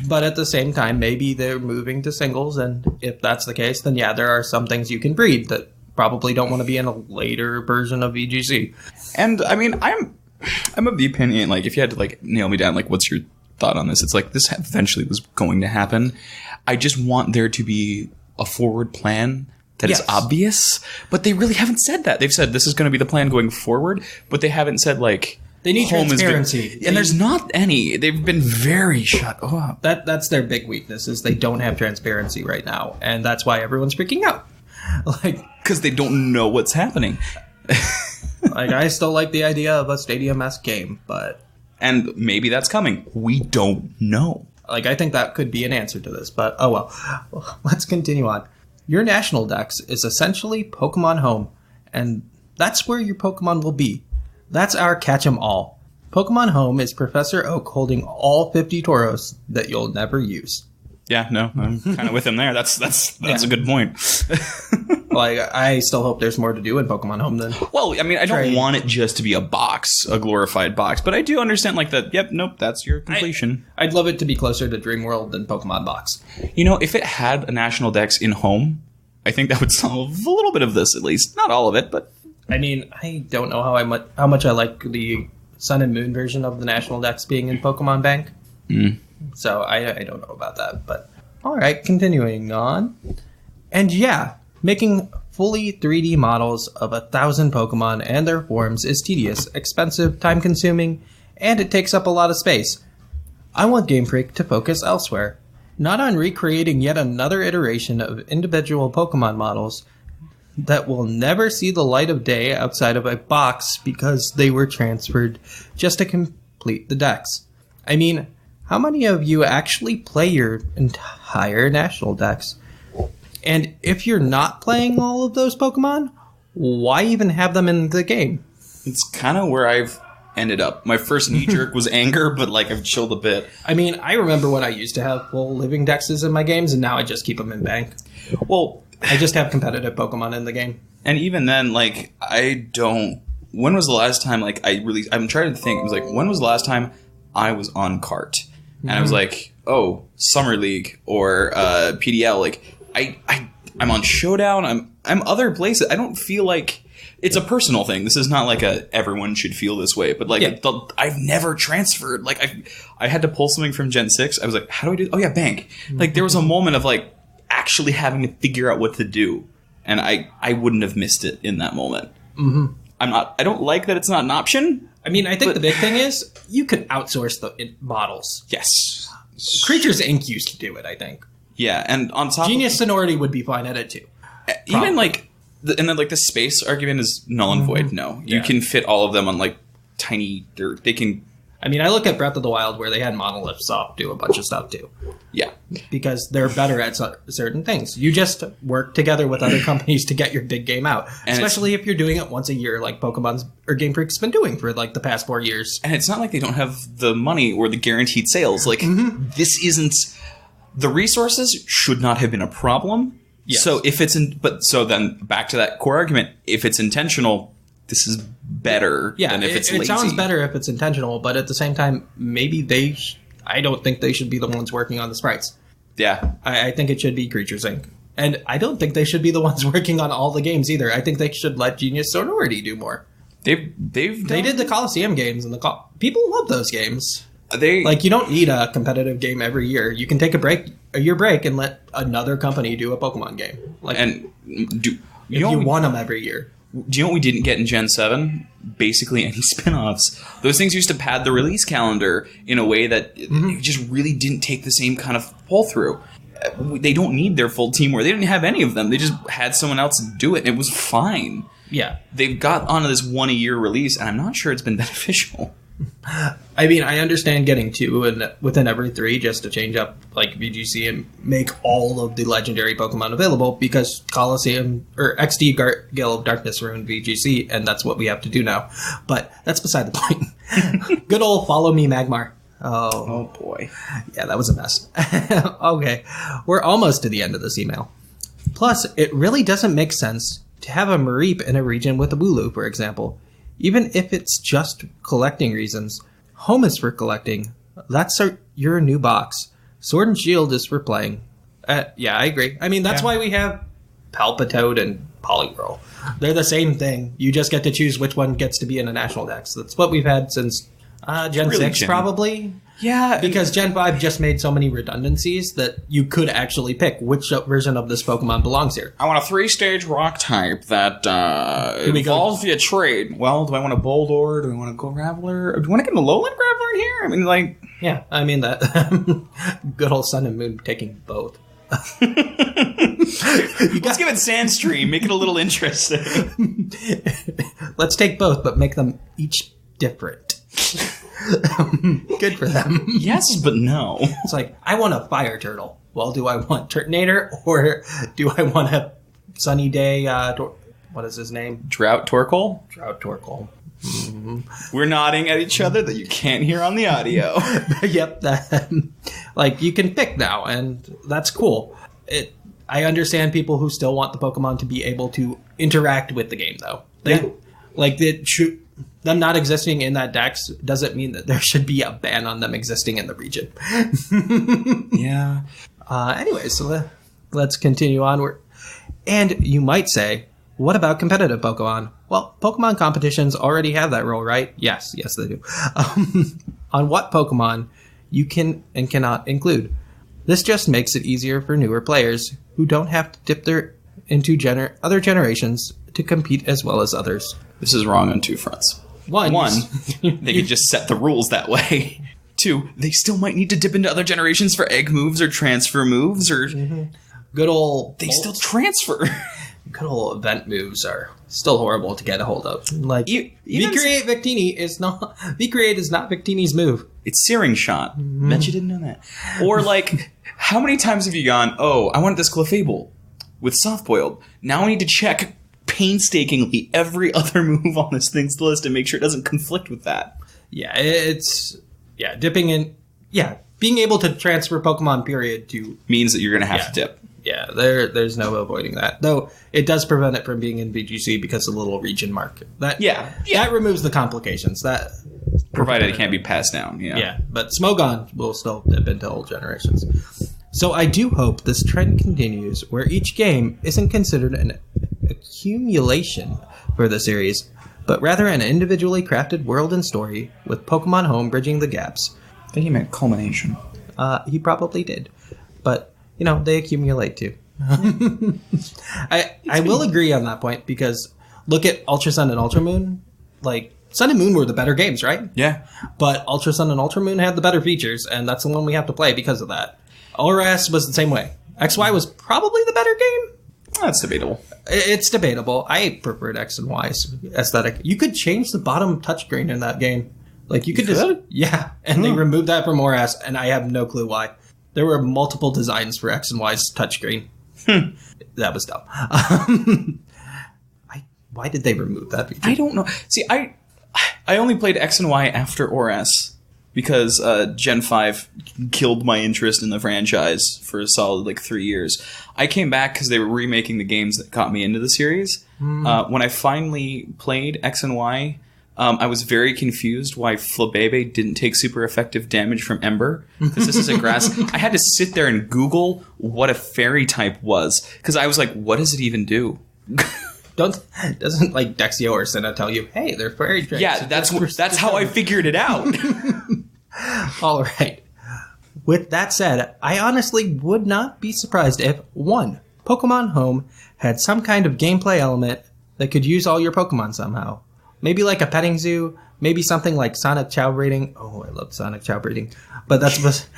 But at the same time, maybe they're moving to singles, and if that's the case, then yeah, there are some things you can breed that probably don't want to be in a later version of VGC. And I mean, I'm of the opinion, like, if you had to like nail me down, like, what's your thought on this? It's like this eventually was going to happen. I just want there to be a forward plan that is obvious, but they really haven't said that. They've said this is going to be the plan going forward, but they haven't said like they need transparency. And there's not any. They've been very shut up. That's their big weakness is they don't have transparency right now, and that's why everyone's freaking out. Like because they don't know what's happening. Like I still like the idea of a stadium-esque game, and maybe that's coming. We don't know. Like, I think that could be an answer to this, but oh well. Let's continue on. Your national dex is essentially Pokemon Home, and that's where your Pokemon will be. That's our catch 'em all. Pokemon Home is Professor Oak holding all 50 Tauros that you'll never use. Yeah, no, I'm kind of with him there. That's a good point. Like, I still hope there's more to do in Pokemon Home than. Well, I mean, I don't Trade. want it just to be a box, a glorified box, but I do understand, like, that, yep, nope, that's your completion. I'd love it to be closer to Dream World than Pokemon Box. You know, if it had a National Dex in Home, I think that would solve a little bit of this, at least. Not all of it, but... I mean, I don't know how much I like the Sun and Moon version of the National Dex being in Pokemon Bank. So I don't know about that, but... Alright, continuing on. And yeah, making fully 3D models of 1,000 Pokemon and their forms is tedious, expensive, time-consuming, and it takes up a lot of space. I want Game Freak to focus elsewhere. Not on recreating yet another iteration of individual Pokemon models that will never see the light of day outside of a box because they were transferred just to complete the decks. I mean, how many of you actually play your entire National Dex? And if you're not playing all of those Pokemon, why even have them in the game? It's kind of where I've ended up. My first knee-jerk was anger, but, like, I've chilled a bit. I mean, I remember when I used to have full living dexes in my games, and now I just keep them in bank. Well, I just have competitive Pokemon in the game. and even then, like, I don't... When was the last time, like, I'm trying to think. It was like, when was the last time I was on cart? And I was like, oh, Summer League or PDL. Like, I'm on Showdown. I'm other places. I don't feel like it's a personal thing. This is not like everyone should feel this way. But like, I've never transferred. Like, I had to pull something from Gen 6. I was like, how do I do? Oh yeah, bank. Like, there was a moment of like actually having to figure out what to do, and I wouldn't have missed it in that moment. I don't like that it's not an option. I mean, I think the big thing is you can outsource the models. Yes. Creatures Inc. used to do it, I think. Yeah, and on top Genius Sonority would be fine at it too. even like and then like the space argument is null and void. No, you can fit all of them on like tiny. They can. I mean, I look at Breath of the Wild where they had Monolith Soft do a bunch of stuff too. Yeah, because they're better at certain things. You just work together with other companies to get your big game out, and especially if you're doing it once a year, like Pokemon's or Game Freak's been doing for like the past 4 years. And it's not like they don't have the money or the guaranteed sales. Like this isn't. The resources should not have been a problem. Yes. So if it's so then back to that core argument. If it's intentional, this is better than if it's lazy. It sounds better if it's intentional, but at the same time, maybe I don't think they should be the ones working on the sprites. Yeah. I think it should be Creatures Inc. And I don't think they should be the ones working on all the games either. I think they should let Genius Sonority do more. They did the Coliseum games, and people love those games. You don't need a competitive game every year. You can take a year break and let another company do a Pokemon game. You want them every year. Do you know what we didn't get in Gen 7? Basically any spin-offs. Those things used to pad the release calendar in a way that it just really didn't take the same kind of pull-through. They don't need their full team, or they didn't have any of them. They just had someone else do it, and it was fine. Yeah. They've got onto this 1 a year release, and I'm not sure it's been beneficial. I mean, I understand getting 2 within every 3 just to change up like VGC and make all of the legendary Pokemon available, because Coliseum or XD Gale of Darkness ruined VGC, and that's what we have to do now. But that's beside the point. Good old Follow Me Magmar. Oh boy. Yeah, that was a mess. Okay, we're almost to the end of this email. Plus, it really doesn't make sense to have a Mareep in a region with a Wooloo, for example. Even if it's just collecting reasons. Home is for collecting. That's your new box. Sword and Shield is for playing. Yeah, I agree. I mean, that's why we have Palpitoad and Poliwhirl. They're the same thing. You just get to choose which one gets to be in a National Dex. That's what we've had since Gen 6, probably. Yeah. Because Gen 5 just made so many redundancies that you could actually pick which version of this Pokemon belongs here. I want a 3-stage rock type that evolves via trade. Well, do I want a Boldore? Do I want to go Graveler? Do I want to get a Lowland Graveler in here? I mean, like... Yeah, I mean that. Good old Sun and Moon taking both. Let's give it Sandstream. Make it a little interesting. Let's take both, but make them each different. Good for them. Yes, but no. It's like, I want a fire turtle. Well, do I want Turtonator, or do I want a sunny day what is his name? Drought Torkoal? Drought Torkoal. We're nodding at each other that you can't hear on the audio. Yep. Like, you can pick now, and that's cool. I understand people who still want the Pokemon to be able to interact with the game, though. Them not existing in that dex doesn't mean that there should be a ban on them existing in the region. Yeah. Anyway, so let's continue onward. And you might say, what about competitive Pokemon? Well, Pokemon competitions already have that role, right? Yes, they do. On what Pokemon you can and cannot include. This just makes it easier for newer players who don't have to dip into other generations to compete as well as others. This is wrong on two fronts. One, they could just set the rules that way. Two, they still might need to dip into other generations for egg moves or transfer moves or... Good old... They still transfer. Good old event moves are still horrible to get a hold of. Like, V-Create Victini is not... V-Create is not Victini's move. It's Searing Shot. Bet you didn't know that. Or, like, how many times have you gone, oh, I wanted this Clefable with Soft-Boiled. Now I need to check painstakingly every other move on this thing's list and make sure it doesn't conflict with that. Yeah, dipping in... Yeah, being able to transfer Pokemon, period, to... Means that you're going to have to dip. Yeah, there's no avoiding that. Though, it does prevent it from being in VGC because of the little region mark. That removes the complications. That provided it can't be passed down, Yeah, but Smogon will still dip into old generations. So I do hope this trend continues, where each game isn't considered an accumulation for the series, but rather an individually crafted world and story, with Pokemon Home bridging the gaps. I think he meant culmination. He probably did. But... they accumulate too. I will agree on that point because look at Ultra Sun and Ultra Moon. Like, Sun and Moon were the better games, right? Yeah. But Ultra Sun and Ultra Moon had the better features, and that's the one we have to play because of that. ORS was the same way. XY was probably the better game. That's debatable. It's debatable. I preferred X and Y's aesthetic. You could change the bottom touchscreen in that game. Like, you could just... Yeah, and they removed that from ORS, and I have no clue why. There were multiple designs for X and Y's touchscreen. That was dumb. Why did they remove that feature? I don't know. See, I only played X and Y after ORS because Gen 5 killed my interest in the franchise for a solid 3 years. I came back because they were remaking the games that got me into the series. When I finally played X and Y, I was very confused why Flabebe didn't take super effective damage from Ember. Because this is a grass. I had to sit there and Google what a fairy type was. Because I was like, what does it even do? Doesn't Dexio or Senna tell you, hey, they're fairy types? Yeah, that's how I figured it out. All right. With that said, I honestly would not be surprised if, 1, Pokemon Home had some kind of gameplay element that could use all your Pokemon somehow. Maybe like a petting zoo, maybe something like Sonic Chow breeding. Oh, I love Sonic Chow breeding. But that's...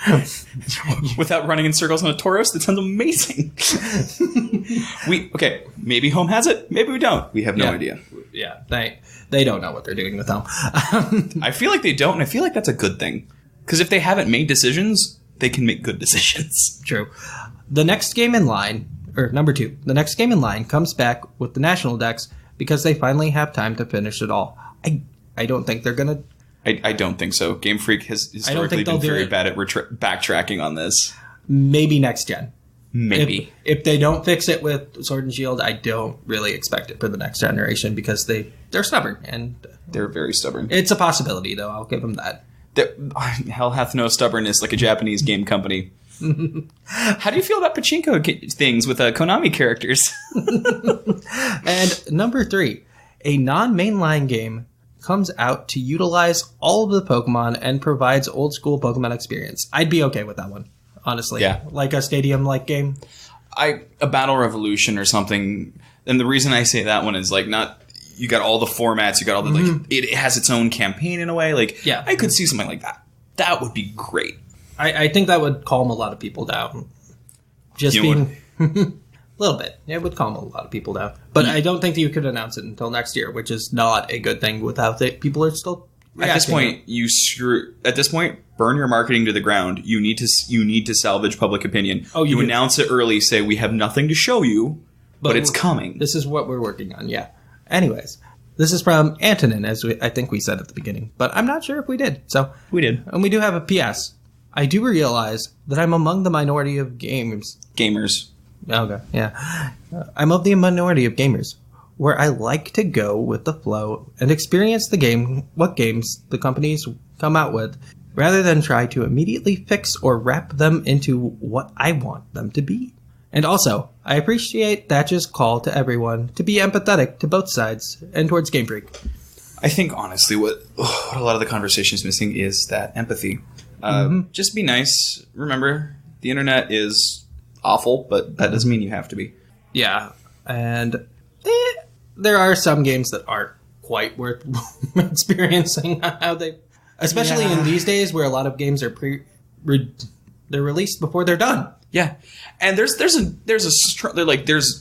Without running in circles on a Tauros? That sounds amazing. Maybe Home has it, maybe we don't. We have no idea. Yeah, they don't know what they're doing with Home. I feel like they don't, and I feel like that's a good thing. Because if they haven't made decisions, they can make good decisions. True. The next game in line, or number 2, the next game in line comes back with the National Dex because they finally have time to finish it all. I don't think they're going to... I don't think so. Game Freak has historically been very bad at backtracking on this. Maybe next gen. Maybe. If they don't fix it with Sword and Shield, I don't really expect it for the next generation because they're stubborn. And they're very stubborn. It's a possibility, though. I'll give them that. Hell hath no stubbornness like a Japanese game company. How do you feel about pachinko things with Konami characters? And number 3, a non-mainline game comes out to utilize all of the Pokemon and provides old school Pokemon experience. I'd be okay with that one, honestly. Yeah. Like a stadium-like game. A Battle Revolution or something. And the reason I say that one is not... You got all the formats, you got all the, it has its own campaign in a way. I could see something like that. That would be great. I think that would calm a lot of people down. Just being... A little bit. It would calm a lot of people down. But I don't think that you could announce it until next year, which is not a good thing without it. People are still reacting. At this point, burn your marketing to the ground. You need to salvage public opinion. Oh, you announce it early, say, we have nothing to show you, but it's coming. This is what we're working on, yeah. Anyways, this is from Antonin, I think we said at the beginning, but I'm not sure if we did. So We did. And we do have a PS. I do realize that I'm among the minority of gamers. Okay, yeah. I'm of the minority of gamers, where I like to go with the flow and experience what games the companies come out with, rather than try to immediately fix or wrap them into what I want them to be. And also, I appreciate Thatch's call to everyone to be empathetic to both sides and towards Game Freak. I think, honestly, what a lot of the conversation is missing is that empathy. Just be nice. Remember, the internet is awful, but that doesn't mean you have to be. Yeah, and there are some games that aren't quite worth experiencing how they... Especially in these days where a lot of games are they're released before they're done. Yeah, and there's a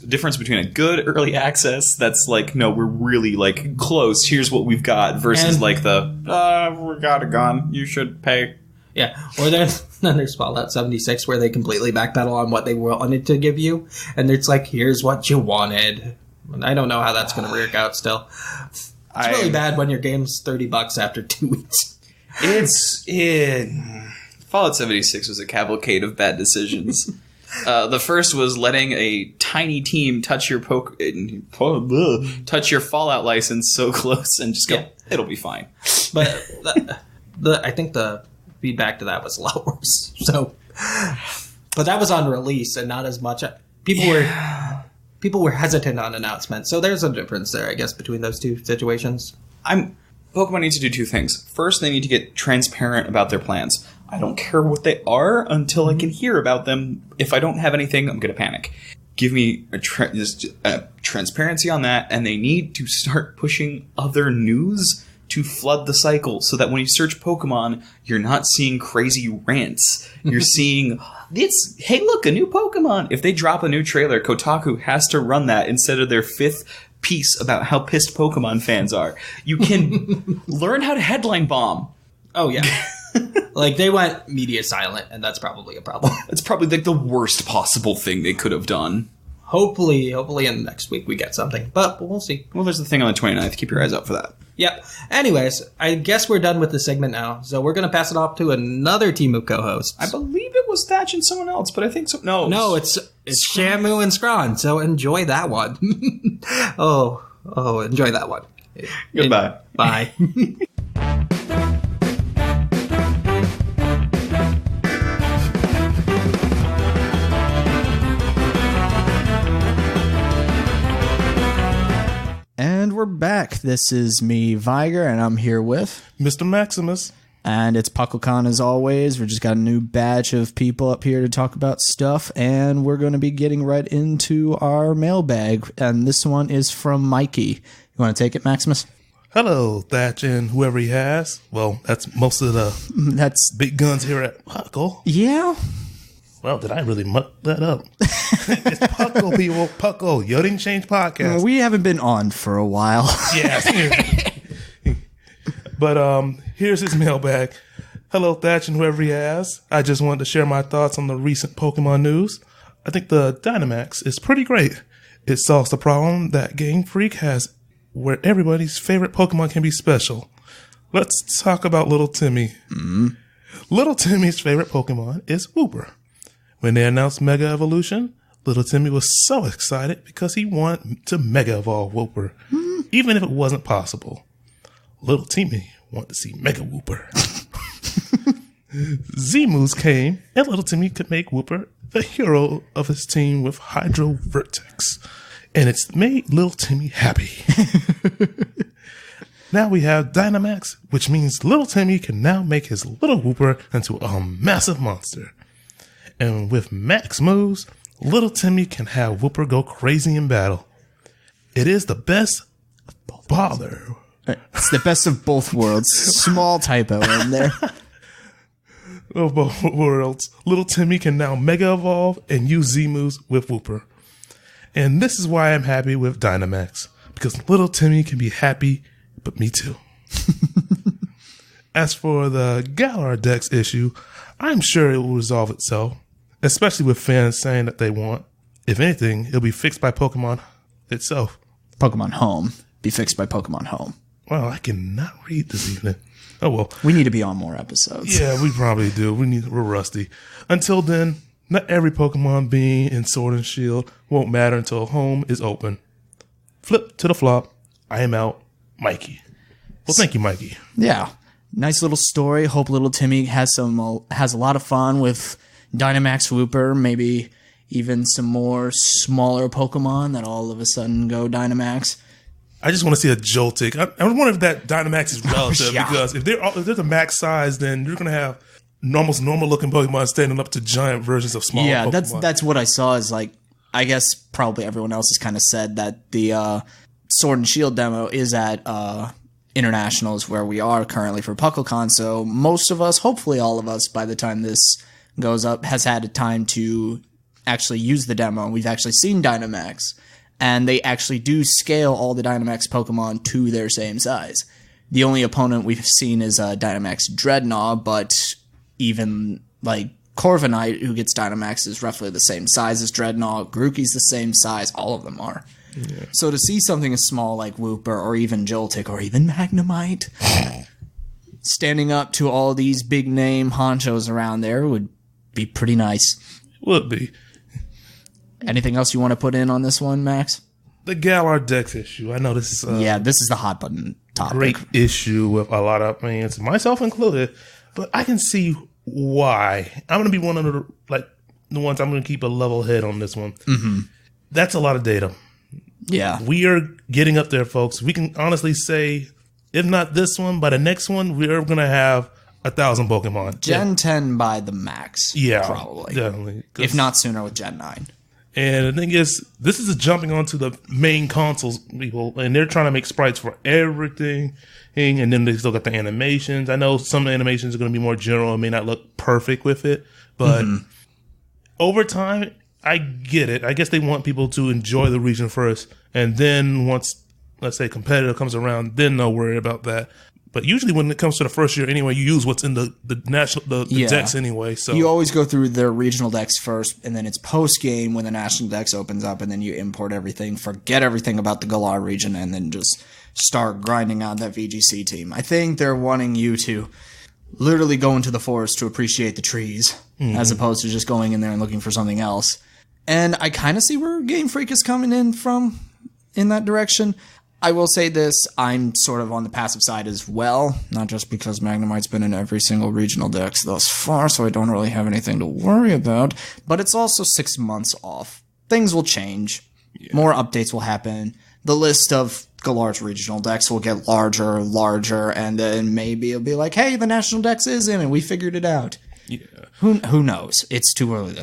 difference between a good early access that's like, no, we're really like close. Here's what we've got versus we got a gun. You should pay. Yeah, or then there's Fallout 76 where they completely backpedal on what they wanted to give you, and it's like, here's what you wanted. And I don't know how that's going to work out. Still, it's really bad when your game's $30 after 2 weeks. Fallout 76 was a cavalcade of bad decisions. The first was letting a tiny team touch your Fallout license so close and just go, it'll be fine. But I think the feedback to that was a lot worse. So, but that was on release and not as much. People were hesitant on announcements, so there's a difference there, I guess, between those two situations. Pokemon needs to do two things. First, they need to get transparent about their plans. I don't care what they are until I can hear about them. If I don't have anything, I'm going to panic. Give me transparency on that, and they need to start pushing other news to flood the cycle so that when you search Pokemon, you're not seeing crazy rants. You're seeing, hey, look, a new Pokemon. If they drop a new trailer, Kotaku has to run that instead of their fifth piece about how pissed Pokemon fans are. You can learn how to headline bomb. Oh, yeah. Like, they went media silent, and that's probably a problem. It's probably like the worst possible thing they could have done. Hopefully in the next week we get something, but we'll see. Well, there's the thing on the 29th. Keep your eyes out for that. Yep. Anyways, I guess we're done with the segment now, so we're going to pass it off to another team of co-hosts. I believe it was Thatch and someone else, but I think so. No, it's Shamu and Scrawn, so enjoy that one. Oh, enjoy that one. Goodbye. Bye. And we're back. This is me, Viger, and I'm here with Mr. Maximus. And it's PUCLCon as always. We just got a new batch of people up here to talk about stuff, and we're going to be getting right into our mailbag. And this one is from Mikey. You want to take it, Maximus? Hello, Thatch and whoever he has. Well, that's most of the big guns here at PUCL. Yeah. Well, did I really muck that up? It's PUCL, people. PUCL, Yoding Change Podcast. We haven't been on for a while. Yes. But here's his mailbag. Hello, Thatch and whoever he has. I just wanted to share my thoughts on the recent Pokemon news. I think the Dynamax is pretty great. It solves the problem that Game Freak has where everybody's favorite Pokemon can be special. Let's talk about Little Timmy. Mm-hmm. Little Timmy's favorite Pokemon is Wooper. When they announced Mega Evolution, Little Timmy was so excited because he wanted to Mega Evolve Wooper, even if it wasn't possible. Little Timmy wanted to see Mega Wooper. Z-Moves came, and Little Timmy could make Wooper the hero of his team with Hydro Vertex. And it's made Little Timmy happy. Now we have Dynamax, which means Little Timmy can now make his little Wooper into a massive monster. And with Max moves, Little Timmy can have Wooper go crazy in battle. It is the best bother. It's the best of both worlds. Small typo in there. Of both worlds. Little Timmy can now Mega Evolve and use Z-moves with Wooper. And this is why I'm happy with Dynamax. Because Little Timmy can be happy, but me too. As for the Galar Dex issue, I'm sure it will resolve itself. Especially with fans saying that they want If anything, it'll be fixed by Pokemon itself. Pokemon Home. Be fixed by Pokemon Home. Well, I cannot read this evening. Oh, well. We need to be on more episodes. Yeah, we probably do. We're rusty. Until then, not every Pokemon being in Sword and Shield won't matter until home is open. Flip to the flop. I am out. Mikey. Well, thank you, Mikey. Yeah. Nice little story. Hope little Timmy has a lot of fun with Dynamax Wooper. Maybe even some more smaller Pokemon that all of a sudden go Dynamax. I just want to see a Joltik. I wonder if that Dynamax is relative, because if they're the max size, then you're going to have almost normal looking Pokemon standing up to giant versions of small Pokemon. Yeah, that's what I saw is like, I guess probably everyone else has kind of said that the Sword and Shield demo is at Internationals where we are currently for PUCLCon, so most of us, hopefully all of us, by the time this goes up, has had a time to actually use the demo. We've actually seen Dynamax. And they actually do scale all the Dynamax Pokemon to their same size. The only opponent we've seen is Dynamax Dreadnought, but even like Corviknight, who gets Dynamax, is roughly the same size as Dreadnought. Grookey's the same size. All of them are. Yeah. So to see something as small like Wooper or even Joltik or even Magnemite standing up to all these big name honchos around there would be pretty nice. Would be. Anything else you want to put in on this one, Max? The Galar Dex issue. I know this is this is the hot button topic. Great issue with a lot of fans, myself included. But I can see why. I'm going to be one of the ones I'm going to keep a level head on this one. Mm-hmm. That's a lot of data. Yeah, we are getting up there, folks. We can honestly say, if not this one, by the next one, we are going to have 1,000 Pokemon. Gen 10 by the max. Yeah, probably. Definitely. If not sooner with Gen 9. And the thing is, this is jumping onto the main consoles, people, and they're trying to make sprites for everything, and then they still got the animations. I know some animations are going to be more general and may not look perfect with it, but over time, I get it. I guess they want people to enjoy the region first, and then once, let's say, competitor comes around, then they'll worry about that. But usually when it comes to the first year anyway, you use what's in the national decks anyway. So you always go through their regional decks first, and then it's post game when the national decks opens up, and then you import everything, forget everything about the Galar region, and then just start grinding out that VGC team. I think they're wanting you to literally go into the forest to appreciate the trees, as opposed to just going in there and looking for something else. And I kind of see where Game Freak is coming in from in that direction. I will say this, I'm sort of on the passive side as well, not just because Magnemite's been in every single regional dex thus far, so I don't really have anything to worry about, but it's also 6 months off. Things will change. Yeah. More updates will happen. The list of Galar's regional decks will get larger, and then maybe it'll be like, hey, the national dex is in and we figured it out. Yeah. Who knows? It's too early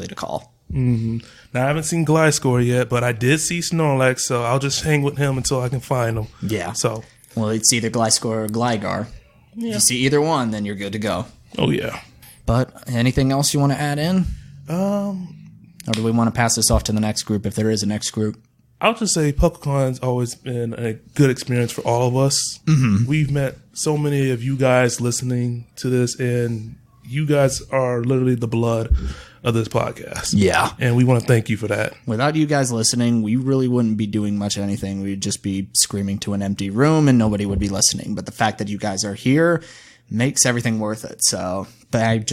to call. Mm-hmm. Now, I haven't seen Gliscor yet, but I did see Snorlax, so I'll just hang with him until I can find him. Yeah. So, well, it's either Gliscor or Gligar. Yeah. If you see either one, then you're good to go. Oh, yeah. But anything else you want to add in? Or do we want to pass this off to the next group if there is a next group? I'll just say PUCLCon's always been a good experience for all of us. Mm-hmm. We've met so many of you guys listening to this, and you guys are literally the blood of this podcast. Yeah. And we want to thank you for that. Without you guys listening, we really wouldn't be doing much anything. We'd just be screaming to an empty room and nobody would be listening. But the fact that you guys are here makes everything worth it. So, but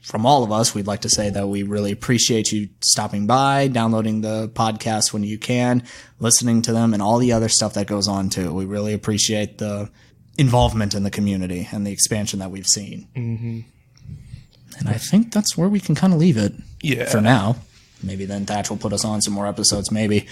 from all of us, we'd like to say that we really appreciate you stopping by, downloading the podcast when you can, listening to them, and all the other stuff that goes on too. We really appreciate the involvement in the community and the expansion that we've seen. Mm-hmm. And I think that's where we can kind of leave it for now. Maybe then Thatch will put us on some more episodes, maybe.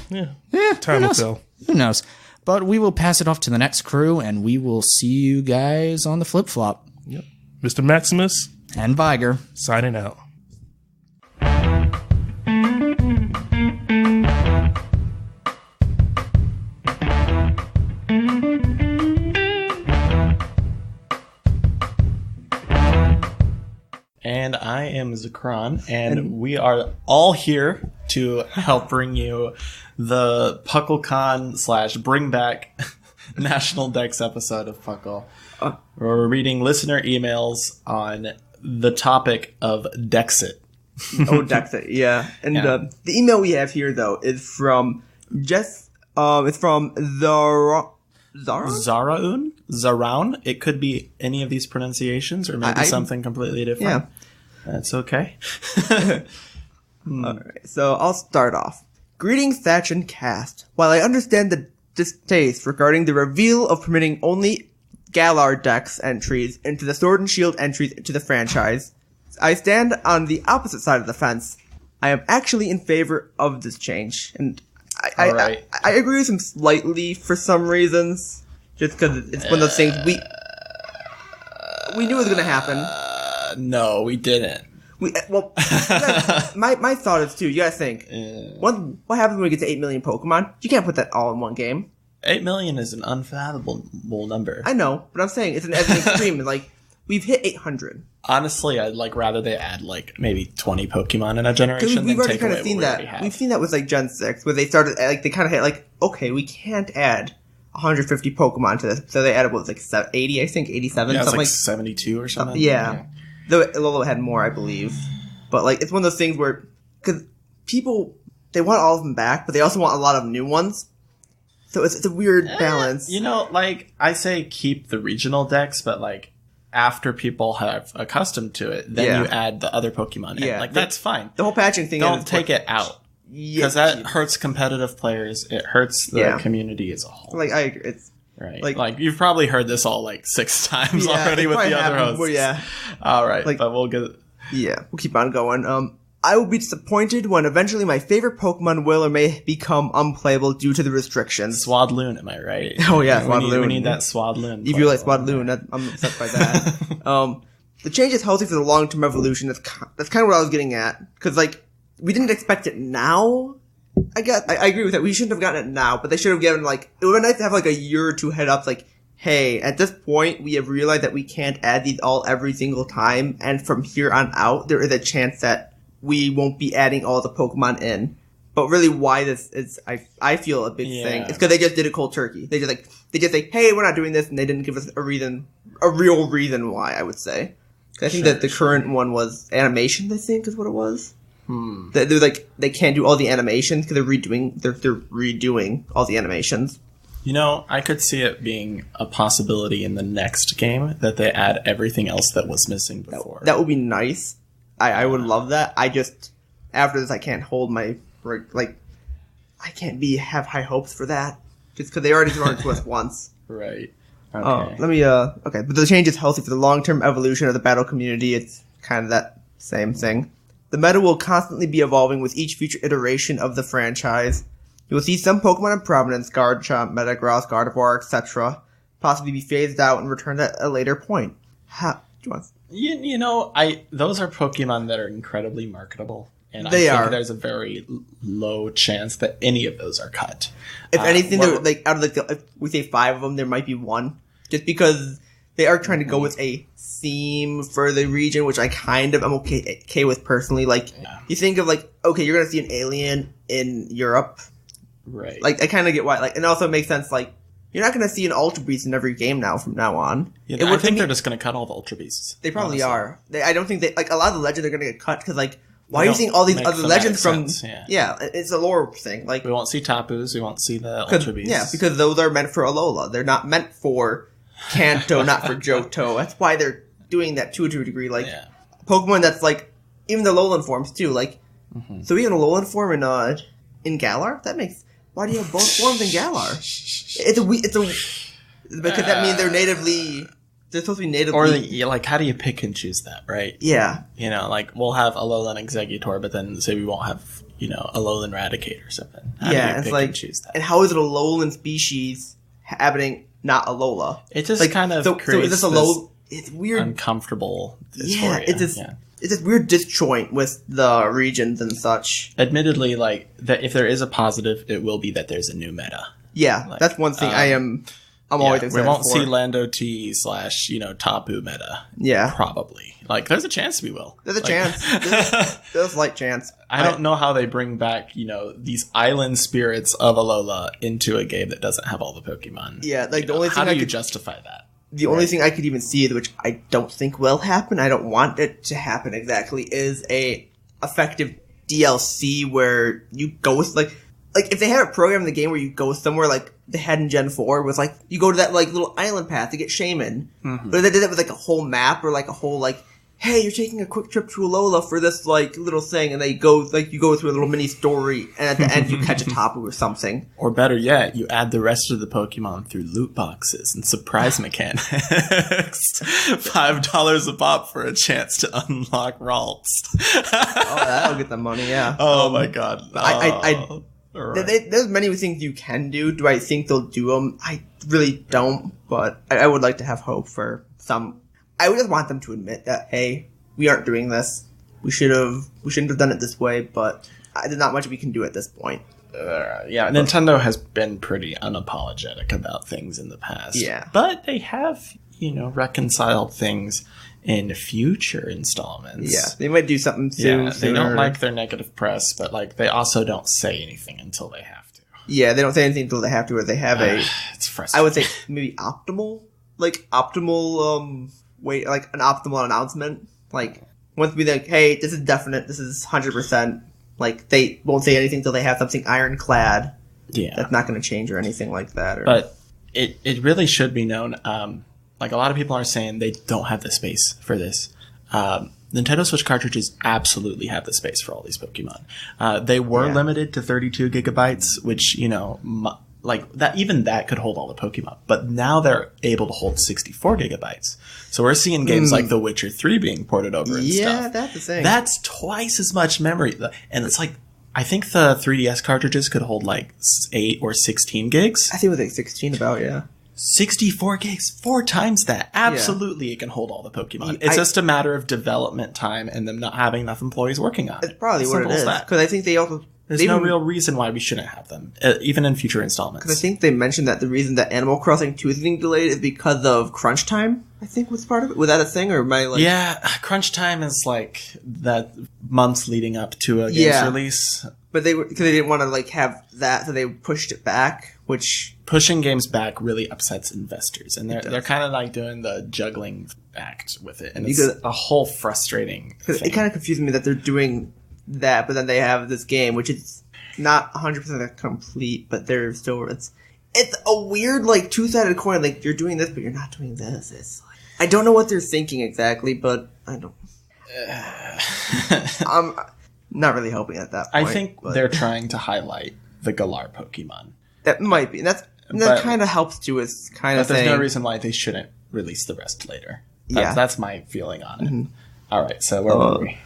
Yeah. Time will tell. Who knows? But we will pass it off to the next crew, and we will see you guys on the flip-flop. Yep. Mr. Maximus. And Viger. Signing out. And I am Zakran, and we are all here to help bring you the PUCLCon / Bring Back National Dex episode of Puckle. We're reading listener emails on the topic of Dexit. Dexa, yeah. And the email we have here, though, is from Jess. It's from Zaraun. It could be any of these pronunciations, or maybe something completely different. Yeah. That's okay. All right, so I'll start off. Greetings, Thatch and Cast. While I understand the distaste regarding the reveal of permitting only Galar decks entries into the Sword and Shield entries into the franchise, I stand on the opposite side of the fence. I am actually in favor of this change, and I agree with him slightly for some reasons, just because it's one of those things we knew it was going to happen. No, we didn't. My thought is too. You gotta think. What happens when we get to 8 million Pokemon? You can't put that all in one game. 8 million is an unfathomable number. I know, but I'm saying it's an extreme. Like we've hit 800. Honestly, I'd rather they add maybe 20 Pokemon in a generation. We've already kind of seen that. We've seen that with Gen 6, where they started they kind of hit okay, we can't add 150 Pokemon to this, so they added 80, I think 87, yeah, something like 72 or something. Yeah. Though Alola had more, I believe. But, it's one of those things where... Because people, they want all of them back, but they also want a lot of new ones. So it's a weird balance. I say keep the regional decks, but, after people have accustomed to it, then you add the other Pokemon in. Yeah. That's fine. The whole patching thing... Don't take it out. Because that hurts competitive players. It hurts the community as a whole. I agree. It's... Right. You've probably heard this all 6 times already with the other hosts. Well, yeah. All right, but we'll get... Yeah, we'll keep on going. I will be disappointed when eventually my favorite Pokemon will or may become unplayable due to the restrictions. Swadloon, am I right? Oh yeah, Swadloon. We need that Swadloon. If you like Swadloon, I'm upset by that. The change is healthy for the long-term evolution. That's kind of what I was getting at. Because, we didn't expect it now. I agree with that. We shouldn't have gotten it now, but they should have given, it would have been nice to have, a year or two head ups, hey, at this point, we have realized that we can't add these all every single time, and from here on out, there is a chance that we won't be adding all the Pokemon in. But really, why this is, I feel a big thing. It's because they just did it cold turkey. They just say, hey, we're not doing this, and they didn't give us a real reason why, I would say. I think that the current one was animations, I think, is what it was. They can't do all the animations because they're redoing all the animations. I could see it being a possibility in the next game that they add everything else that was missing before. That would be nice. I would love that. I just, after this, I can't hold my, I can't have high hopes for that. Just because they already thrown it to us once. Right. Okay. Okay. But the change is healthy for the long-term evolution of the battle community. It's kind of that same thing. The meta will constantly be evolving with each future iteration of the franchise. You will see some Pokemon in prominence, Garchomp, Metagross, Gardevoir, etc., possibly be phased out and returned at a later point. Those are Pokemon that are incredibly marketable, and I think there's a very low chance that any of those are cut. If anything, out of if we say 5 of them, there might be 1, just because they are trying to go with a theme for the region, which I kind of am okay with personally. You think of okay, you're gonna see an alien in Europe. Right. I kind of get why. And also it makes sense. You're not going to see an Ultra Beast in every game now from now on. I think they're just going to cut all the Ultra Beasts. They probably are. I don't think they a lot of the legends are going to get cut because why are you seeing all these other legends from? Yeah, it's a lore thing. We won't see Tapus. We won't see the Ultra Beasts. Yeah, because those are meant for Alola. They're not meant for Kanto, not for Johto. That's why they're doing that to a degree. Pokemon that's even the Alolan forms too. So even a Alolan form in Galar, that makes. Why do you have both forms in Galar? Because that means they're supposed to be natively. Or how do you pick and choose that, right? Yeah. We'll have Alolan Exeggutor, but then say we won't have, Alolan Raticate or something. How do you pick and choose that? And how is it a Alolan species happening, not Alola? It just kind of creates is this it's weird, uncomfortable dysphoria. It's this weird disjoint with the regions and such. Admittedly, that if there is a positive, it will be that there's a new meta. Yeah, that's one thing I'm always excited we won't for. see Lando T / Tapu meta. Yeah. Probably. There's a chance we will. There's a chance. There's a slight chance. I don't know how they bring back, these island spirits of Alola into a game that doesn't have all the Pokemon. Yeah, the only thing how do you justify that? The only thing I could even see, which I don't think will happen, I don't want it to happen exactly, is a effective DLC where you go with like if they had a program in the game where you go somewhere like they had in Gen 4 was like you go to that like little island path to get Shaman. Mm-hmm. But if they did it with like a whole map or like a whole like, hey, you're taking a quick trip to Alola for this like little thing, and they go like you go through a little mini story, and at the end you catch a Tapu or something. Or better yet, you add the rest of the Pokemon through loot boxes and surprise mechanics. $5 a pop for a chance to unlock Ralts. Oh, that'll get the money, yeah. Oh my god. Oh. Right. There's many things you can do. Do I think they'll do them? I really don't, but I would like to have hope for some. I would just want them to admit that, hey, we aren't doing this. We shouldn't have done it this way, but there's not much we can do at this point. Yeah, Nintendo has been pretty unapologetic about things in the past. Yeah. But they have, reconciled things in future installments. Yeah, they might do something soon. Yeah, they don't like their negative press, but they also don't say anything until they have to. Yeah, they don't say anything until they have to, or they have it's frustrating. I would say maybe optimal wait, like an optimal announcement. Like, once we like, hey, this is definite, this is 100%. Like, they won't say anything until they have something ironclad. Yeah. That's not going to change or anything like that. But it really should be known. Like, a lot of people are saying they don't have the space for this. Nintendo Switch cartridges absolutely have the space for all these Pokemon. They were limited to 32 gigabytes, which, like that, even that could hold all the Pokemon. But now they're able to hold 64 gigabytes. So we're seeing games like The Witcher 3 being ported over and stuff. Yeah, that's the thing. That's twice as much memory. And it's like, I think the 3DS cartridges could hold like 8 or 16 gigs. I think it was like 16 about, yeah. 64 gigs, 4 times that. Absolutely, it can hold all the Pokemon. It's just a matter of development time and them not having enough employees working on it. It's probably what it is. Because I think they also... There's no real reason why we shouldn't have them, even in future installments. Because I think they mentioned that the reason that Animal Crossing 2 is getting delayed is because of crunch time, I think was part of it. Was that a thing, or am I like... Yeah, crunch time is like that months leading up to a game's release. But because they didn't want to like have that, so they pushed it back, which... Pushing games back really upsets investors, and they're kind of like doing the juggling act with it, and it's a whole frustrating thing. It kind of confuses me that they're doing that, but then they have this game, which is not 100% complete, but they're still... It's a weird, like, two-sided coin. Like, you're doing this, but you're not doing this. It's like... I don't know what they're thinking exactly, but I don't... I'm not really hoping at that point. I think they're trying to highlight the Galar Pokemon. That might be. And that kind of helps too, is kind of saying... But there's no reason why they shouldn't release the rest later. That's my feeling on it. Mm-hmm. All right, so where were we?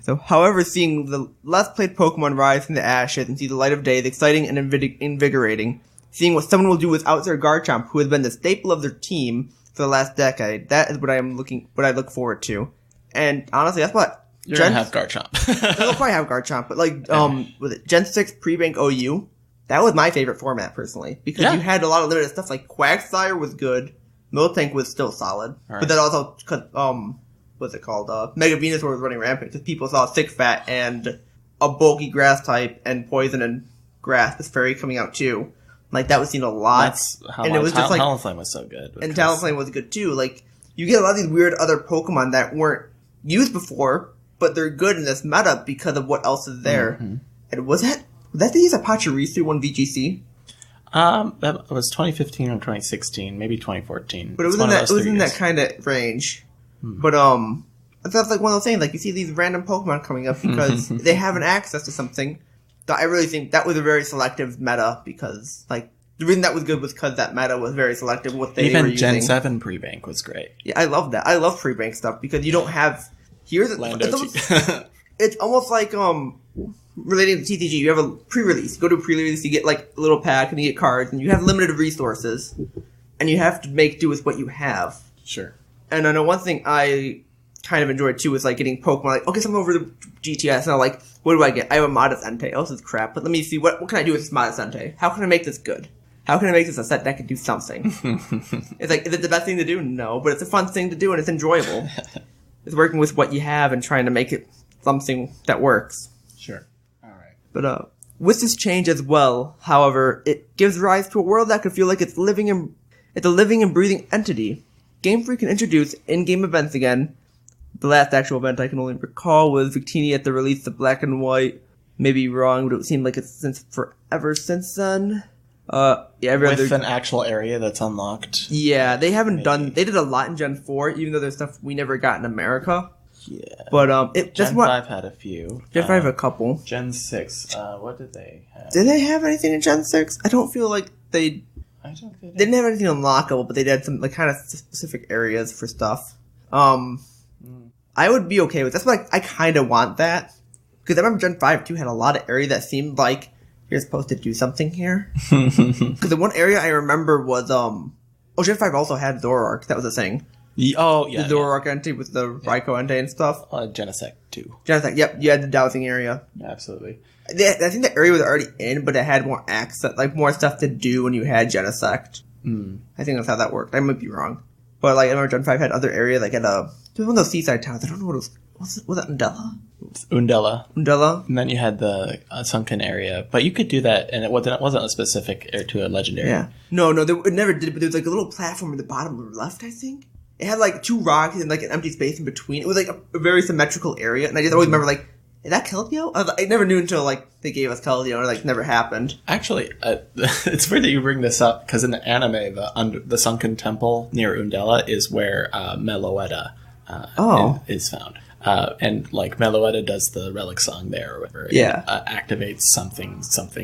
So, however, seeing the less played Pokemon rise from the ashes and see the light of day is exciting and invigorating. Seeing what someone will do without their Garchomp, who has been the staple of their team for the last decade, that is what I look forward to. And honestly, that's what you're gonna have Garchomp. They'll probably have Garchomp, but like, with it Gen 6 pre-bank OU, that was my favorite format personally, because you had a lot of limited stuff. Like Quagsire was good, Miltank was still solid, but then also what's it called? Mega Venusaur was running rampant because people saw Thick Fat and a bulky grass type and poison and grass this fairy coming out too. Like that was seen a lot. That's how it was just like Talonflame was so good. And Talonflame was good too. Like you get a lot of these weird other Pokemon that weren't used before, but they're good in this meta because of what else is there. Mm-hmm. And was that the use of Pachirisu won VGC? That was 2015 or 2016, maybe 2014. But it was in that kind of range. But that's like one of those things. Like you see these random Pokemon coming up because they have an access to something. That I really think that was a very selective meta, because like the reason that was good was because that meta was very selective. What they were using. Gen 7 pre-bank was great. Yeah, I love that. I love pre-bank stuff because you don't have it's almost like relating to TCG. You have a pre-release. Go to a pre-release, you get like a little pack and you get cards, and you have limited resources, and you have to make do with what you have. Sure. And I know one thing I kind of enjoyed too was like getting Pokemon. Like, okay, so I'm over to GTS, and I'm like, what do I get? I have a Modest Entei. Oh, this is crap. But let me see, what can I do with this Modest Entei? How can I make this good? How can I make this a set that can do something? It's like, is it the best thing to do? No, but it's a fun thing to do, and it's enjoyable. It's working with what you have and trying to make it something that works. Sure. All right. But with this change as well, however, it gives rise to a world that could feel like it's a living and breathing entity. Game Freak can introduce in-game events again, The last actual event I can only recall was Victini at the release of Black and White. Maybe wrong, but it seemed like it's since forever since then. With an actual area that's unlocked. Yeah, they haven't they did a lot in Gen 4, even though there's stuff we never got in America. Yeah. But, Gen 5 had a few. Gen 5 a couple. Gen 6, what did they have? Did they have anything in Gen 6? I don't feel like they didn't have anything unlockable, but they did some, like, kind of specific areas for stuff. I would be okay with that's why I kind of want that. Because I remember Gen 5 too had a lot of area that seemed like you're supposed to do something here. Because the one area I remember was Gen 5 also had Zoroark. That was a thing. The Zoroark entity with the Raikou entity and stuff. Genesect too. Genesect, yep. You had the dowsing area. Absolutely. I think the area was already in, but it had more access, like more stuff to do when you had Genesect. I think that's how that worked. I might be wrong. But like I remember Gen 5 had other areas like at one of those seaside towns. I don't know what it was. Was that Undella? Undella. And then you had the sunken area, but you could do that, and it wasn't a specific area to a legendary. Yeah. No, it never did. But there was like a little platform at the bottom left, I think. It had like 2 rocks and like an empty space in between. It was like a very symmetrical area, and I just always remember like, is that Keldeo? I never knew until like they gave us Keldeo, and like never happened. Actually, it's weird that you bring this up because in the anime, the sunken temple near Undella is where Meloetta is found. And like Meloetta does the relic song there, or whatever. Yeah, it activates something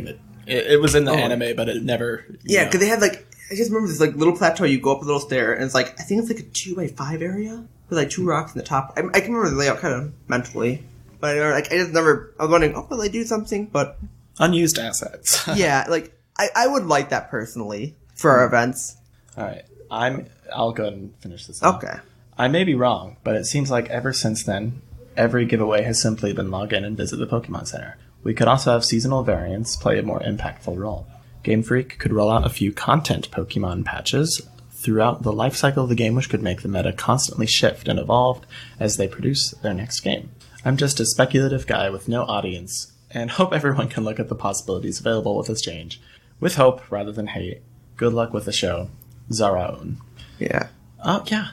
that it was in the anime, but it never. Yeah, because they had like I just remember this like little plateau. You go up a little stair, and it's like I think it's like a 2x5 area with like 2 rocks in the top. I can remember the layout kind of mentally, but I just never. I was wondering, will they do something? But unused assets. Yeah, like I would like that personally for our events. All right, I'll go ahead and finish this up. Okay. I may be wrong, but it seems like ever since then, every giveaway has simply been log in and visit the Pokemon Center. We could also have seasonal variants play a more impactful role. Game Freak could roll out a few content Pokemon patches throughout the life cycle of the game, which could make the meta constantly shift and evolve as they produce their next game. I'm just a speculative guy with no audience, and hope everyone can look at the possibilities available with this change. With hope rather than hate. Good luck with the show. Zaraun. Yeah. Oh, yeah.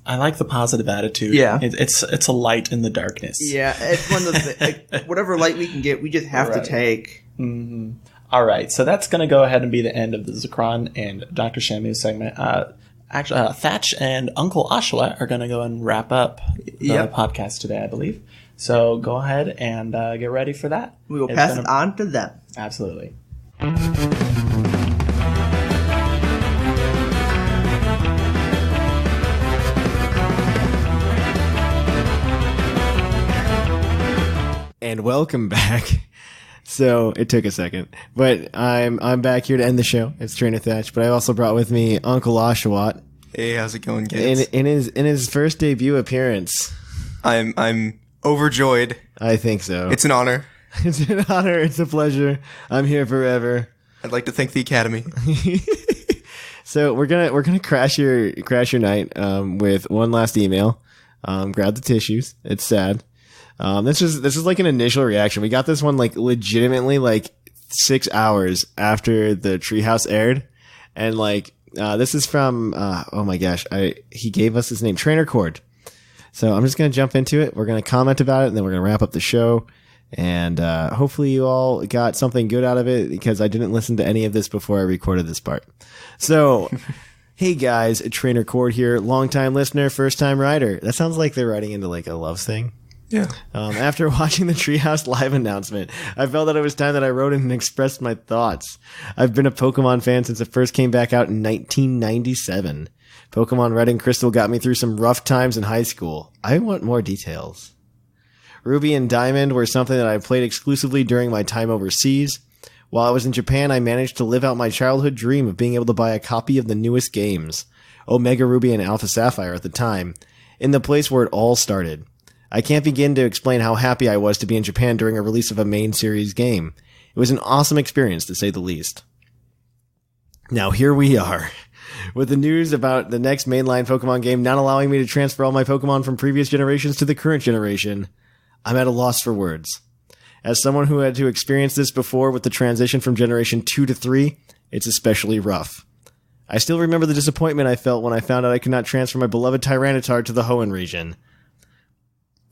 I like the positive attitude. Yeah. It's a light in the darkness. Yeah, it's one of those like, whatever light we can get, we just have to take. Mm-hmm. All right, so that's going to go ahead and be the end of the Zekron and Dr. Shamu segment. Actually, Thatch and Uncle Oshawott are going to go and wrap up the podcast today, I believe. So go ahead and get ready for that. We will pass it on to them. Absolutely. And welcome back. So it took a second, but I'm back here to end the show. It's Trainer Thatch, but I also brought with me Uncle Oshawott. Hey, how's it going, kids? In his first debut appearance. I'm overjoyed. I think so. It's an honor. It's an honor. It's a pleasure. I'm here forever. I'd like to thank the Academy. So we're gonna crash your night with one last email. Grab the tissues. It's sad. This is like an initial reaction. We got this one like legitimately like 6 hours after the Treehouse aired, and like this is from oh my gosh, he gave us his name, Trainer Cord. So I'm just gonna jump into it. We're gonna comment about it, and then we're gonna wrap up the show. And hopefully you all got something good out of it, because I didn't listen to any of this before I recorded this part. So. Hey guys, Trainer Cord here, longtime listener, first time writer. That sounds like they're writing into like a love thing. Yeah. After watching the Treehouse live announcement, I felt that it was time that I wrote in and expressed my thoughts. I've been a Pokemon fan since it first came back out in 1997. Pokemon Red and Crystal got me through some rough times in high school. I want more details. Ruby and Diamond were something that I played exclusively during my time overseas. While I was in Japan, I managed to live out my childhood dream of being able to buy a copy of the newest games, Omega Ruby and Alpha Sapphire at the time, in the place where it all started. I can't begin to explain how happy I was to be in Japan during a release of a main series game. It was an awesome experience, to say the least. Now here we are, with the news about the next mainline Pokemon game not allowing me to transfer all my Pokemon from previous generations to the current generation. I'm at a loss for words. As someone who had to experience this before with the transition from Generation 2 to 3, it's especially rough. I still remember the disappointment I felt when I found out I could not transfer my beloved Tyranitar to the Hoenn region.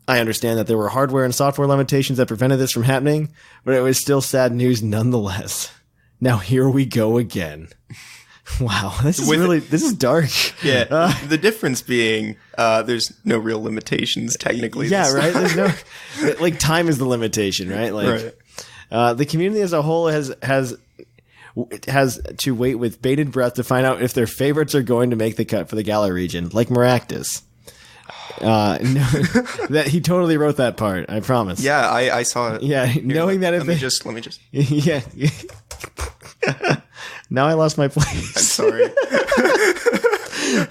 I understand that there were hardware and software limitations that prevented this from happening, but it was still sad news nonetheless. Now here we go again. Wow, this is dark. Yeah, the difference being there's no real limitations technically. Yeah, right? There's no... Like, time is the limitation, right? Like, right. The community as a whole has to wait with bated breath to find out if their favorites are going to make the cut for the Gala region, like Maractus. No, that he totally wrote that part, I promise. Yeah, I saw it. Yeah, Here, knowing that if let me just. Yeah. Now I lost my place. I'm sorry.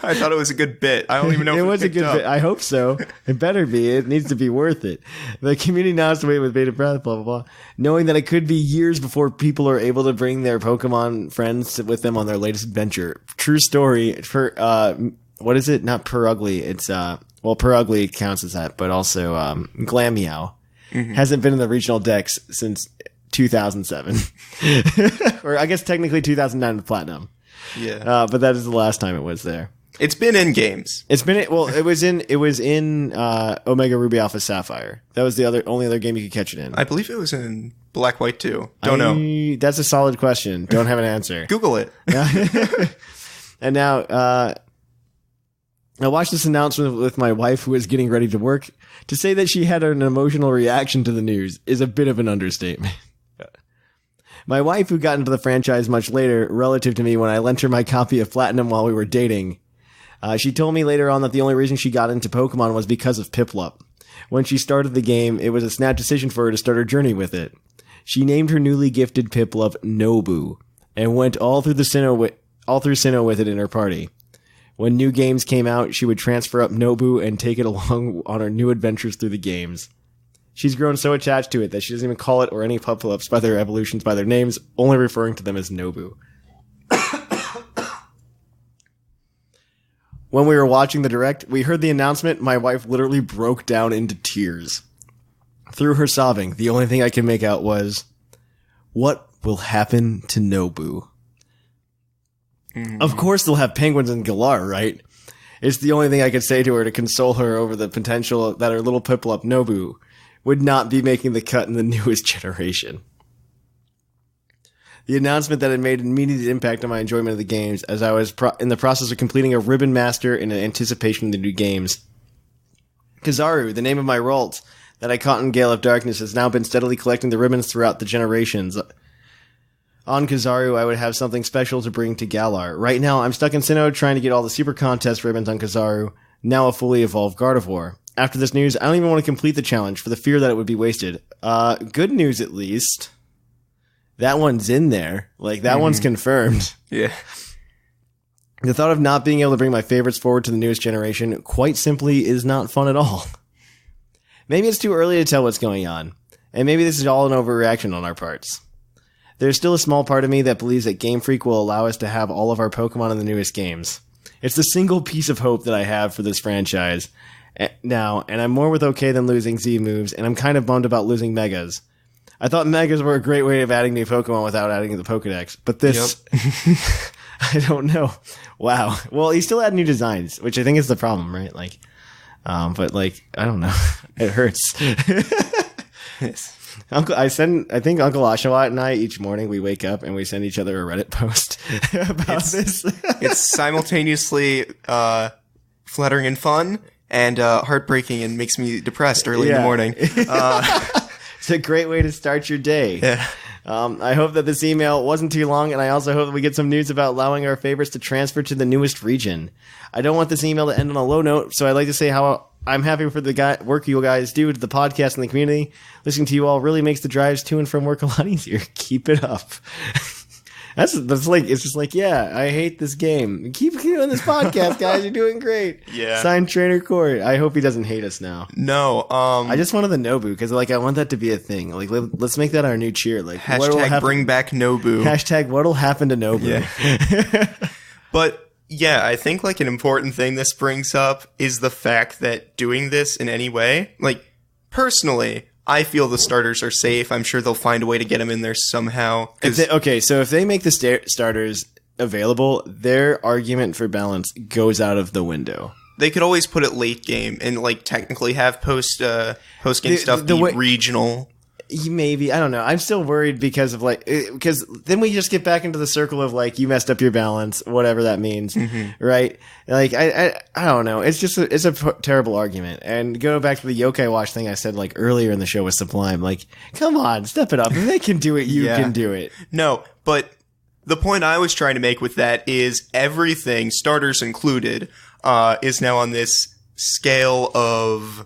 I thought it was a good bit. I don't even know if it was a good bit. I hope so. It better be. It needs to be worth it. The community now has to wait with bated breath, blah, blah, blah. Knowing that it could be years before people are able to bring their Pokemon friends with them on their latest adventure. True story. For, what is it? Not Purugly. It's, Purugly counts as that, but also, Glameow hasn't been in the regional decks since 2007. Or I guess technically 2009 with Platinum. Yeah. But that is the last time it was there. It's been in games. It was in Omega Ruby Alpha Sapphire. That was the only other game you could catch it in. I believe it was in Black White too. Don't know. That's a solid question. Don't have an answer. Google it. And now, I watched this announcement with my wife, who was getting ready to work. To say that she had an emotional reaction to the news is a bit of an understatement. My wife, who got into the franchise much later, relative to me when I lent her my copy of Platinum while we were dating, she told me later on that the only reason she got into Pokemon was because of Piplup. When she started the game, it was a snap decision for her to start her journey with it. She named her newly gifted Piplup Nobu, and went all through Sinnoh with it in her party. When new games came out, she would transfer up Nobu and take it along on her new adventures through the games. She's grown so attached to it that she doesn't even call it or any Piplups by their evolutions by their names, only referring to them as Nobu. When we were watching the direct, we heard the announcement. My wife literally broke down into tears. Through her sobbing, the only thing I could make out was, what will happen to Nobu? Of course they'll have penguins and Galar, right? It's the only thing I could say to her to console her over the potential that her little Piplup Nobu would not be making the cut in the newest generation. The announcement that had made an immediate impact on my enjoyment of the games, as I was in the process of completing a Ribbon Master in anticipation of the new games. Kizaru, the name of my Ralt that I caught in Gale of Darkness, has now been steadily collecting the ribbons throughout the generations. On Kizaru, I would have something special to bring to Galar. Right now, I'm stuck in Sinnoh trying to get all the Super Contest ribbons on Kizaru, now a fully evolved Gardevoir. After this news, I don't even want to complete the challenge for the fear that it would be wasted. Good news, at least. That one's in there. Like, that one's confirmed. Yeah. The thought of not being able to bring my favorites forward to the newest generation quite simply is not fun at all. Maybe it's too early to tell what's going on, and maybe this is all an overreaction on our parts. There's still a small part of me that believes that Game Freak will allow us to have all of our Pokemon in the newest games. It's the single piece of hope that I have for this franchise now, and I'm more with okay than losing Z moves, and I'm kind of bummed about losing Megas. I thought Megas were a great way of adding new Pokemon without adding to the Pokedex, but this... Yep. I don't know. Wow. Well, he still had new designs, which I think is the problem, right? Like, but like, I don't know. It hurts. Yes. I think Uncle Oshawott and I, each morning we wake up and we send each other a Reddit post about this. It's simultaneously flattering and fun, and heartbreaking, and makes me depressed early in the morning. It's a great way to start your day. Yeah. I hope that this email wasn't too long, and I also hope that we get some news about allowing our favorites to transfer to the newest region. I don't want this email to end on a low note, so I'd like to say how I'm happy for the work you guys do to the podcast and the community. Listening to you all really makes the drives to and from work a lot easier. Keep it up. That's like, it's just like, yeah, I hate this game. Keep doing this podcast, guys. You're doing great. Yeah. Signed, Trainer Court. I hope he doesn't hate us now. No. I just wanted the Nobu because, like, I want that to be a thing. Like, let's make that our new cheer. Like, hashtag bring back Nobu. Hashtag what'll happen to Nobu. Yeah. But yeah, I think like an important thing this brings up is the fact that doing this in any way, like personally, I feel the starters are safe. I'm sure they'll find a way to get them in there somehow. So if they make the starters available, their argument for balance goes out of the window. They could always put it late game and like technically have post game stuff be regional. Maybe, I don't know. I'm still worried because of because then we just get back into the circle of like, you messed up your balance, whatever that means, right? Like I don't know. It's just it's a terrible argument. And go back to the Yokai Watch thing I said like earlier in the show with Sublime. Like, come on, step it up. If they can do it, you can do it. No, but the point I was trying to make with that is everything, starters included, is now on this scale of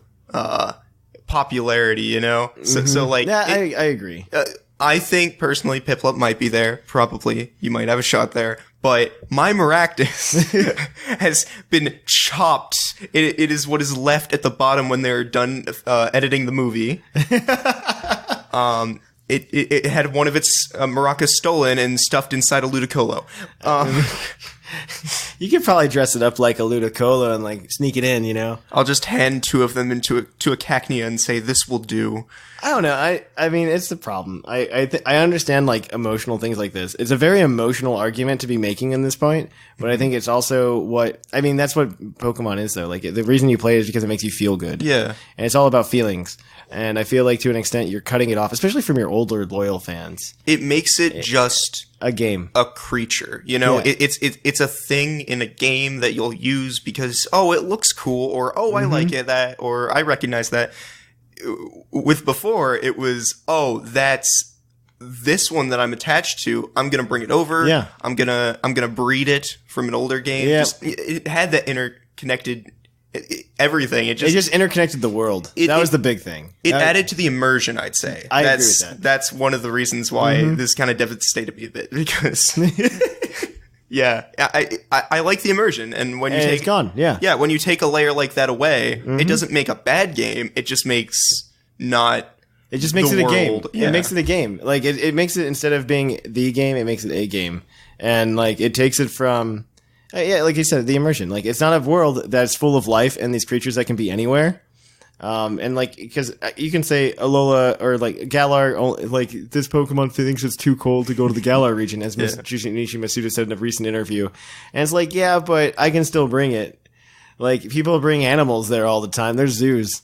popularity, you know? So like... Yeah, I agree. I think, personally, Piplup might be there. Probably. You might have a shot there. But my Maractus has been chopped. It is what is left at the bottom when they're done editing the movie. It had one of its maracas stolen and stuffed inside a Ludicolo. You could probably dress it up like a Ludicolo and like sneak it in, you know? I'll just hand two of them to a cacnea and say, this will do. I don't know. I mean, it's the problem. I understand like emotional things like this. It's a very emotional argument to be making in this point, but I think it's also that's what Pokemon is though. Like the reason you play it is because it makes you feel good. Yeah. And it's all about feelings. And I feel like to an extent you're cutting it off, especially from your older loyal fans. It makes it just a game, a creature. You know, yeah. It's a thing in a game that you'll use because it looks cool, or I like it or I recognize that. With before, it was that's this one that I'm attached to. I'm gonna bring it over. Yeah, I'm gonna breed it from an older game. Yeah. It had that interconnected. Everything. It just interconnected the world. That was the big thing. It added to the immersion, I'd say. I agree with that. That's one of the reasons why this kind of devastated me a bit, because yeah, I like the immersion, and when you take it's gone, yeah, when you take a layer like that away, it doesn't make a bad game. It just makes It just makes it a game. Yeah. It makes it a game. Like it makes it, instead of being the game, it makes it a game, and like it takes it from. Like you said, the immersion. Like, it's not a world that's full of life and these creatures that can be anywhere. And like, because you can say Alola or like Galar, like this Pokemon thinks it's too cold to go to the Galar region, as Junichi Masuda said in a recent interview. And it's like, yeah, but I can still bring it. Like, people bring animals there all the time. There's zoos.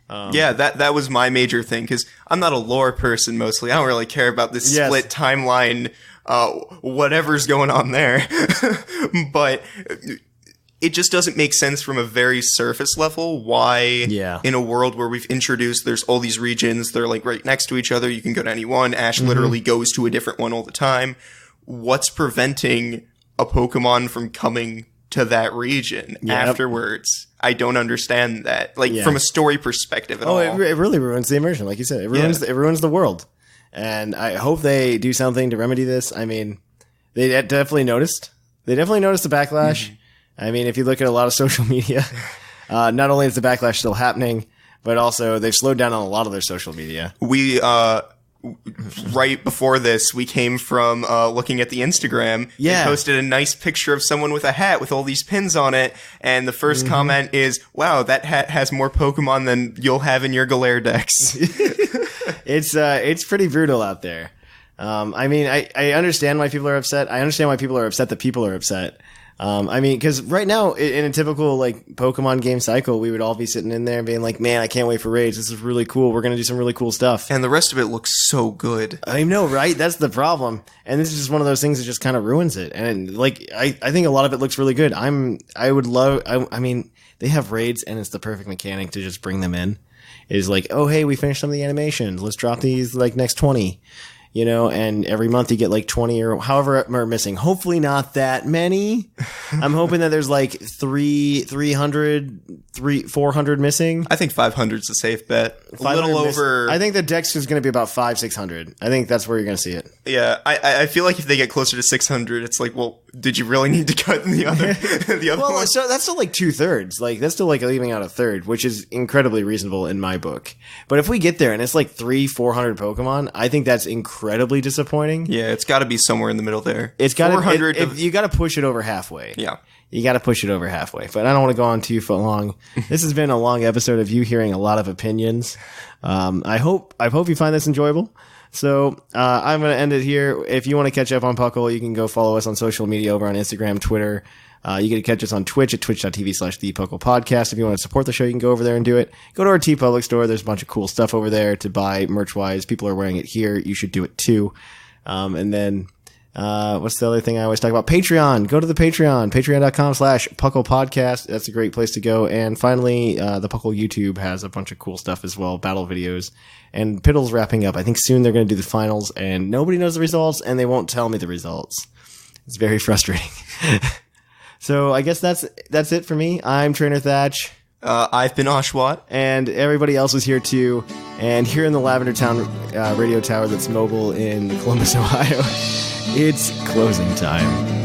That was my major thing, because I'm not a lore person mostly. I don't really care about this split timeline. Whatever's going on there. But it just doesn't make sense from a very surface level why in a world where we've introduced there's all these regions, they're like right next to each other, you can go to any one, Ash literally goes to a different one all the time. What's preventing a Pokemon from coming to that region afterwards? I don't understand that. Like from a story perspective at all. It really ruins the immersion, like you said. It ruins the world. And I hope they do something to remedy this. I mean, they definitely noticed. They definitely noticed the backlash. I mean, if you look at a lot of social media, not only is the backlash still happening, but also they've slowed down on a lot of their social media. We, right before this, we came from looking at the Instagram. Yeah. They posted a nice picture of someone with a hat with all these pins on it, and the first comment is, wow, that hat has more Pokemon than you'll have in your Galare decks. It's pretty brutal out there. I mean, I understand why people are upset. I understand why people are upset that people are upset. I mean, because right now, in a typical like Pokemon game cycle, we would all be sitting in there and being like, man, I can't wait for raids. This is really cool. We're going to do some really cool stuff. And the rest of it looks so good. I know, right? That's the problem. And this is just one of those things that just kind of ruins it. And like, I think a lot of it looks really good. I mean, they have raids and it's the perfect mechanic to just bring them in. Is like, oh, hey, we finished some of the animations. Let's drop these like next 20. You know, and every month you get like 20 or however are missing. Hopefully not that many. I'm hoping that there's like 400 missing. I think 500 is a safe bet. A little over. I think the dex is going to be about 500-600. I think that's where you're going to see it. Yeah, I feel like if they get closer to 600, it's like, well, did you really need to cut the other one? So that's still like 2/3. Like that's still like leaving out a third, which is incredibly reasonable in my book. But if we get there and it's like 300-400 Pokemon, I think that's incredibly disappointing. Yeah, it's got to be somewhere in the middle there. It's got 400. You got to push it over halfway. Yeah. You got to push it over halfway. But I don't want to go on too long. This has been a long episode of you hearing a lot of opinions. I hope you find this enjoyable. So I'm going to end it here. If you want to catch up on PUCL, you can go follow us on social media over on Instagram, Twitter, You get to catch us on Twitch at twitch.tv/thepucklepodcast. If you want to support the show, you can go over there and do it. Go to our TeePublic store. There's a bunch of cool stuff over there to buy merch-wise. People are wearing it here. You should do it too. And then, what's the other thing I always talk about? Patreon. Go to the Patreon. Patreon.com/PucklePodcast. That's a great place to go. And finally, the Puckle YouTube has a bunch of cool stuff as well. Battle videos. And Piddle's wrapping up. I think soon they're going to do the finals, and nobody knows the results, and they won't tell me the results. It's very frustrating. So I guess that's it for me. I'm Trainer Thatch. I've been Oshwat. And everybody else is here too. And here in the Lavender Town radio tower that's mobile in Columbus, Ohio, it's closing time.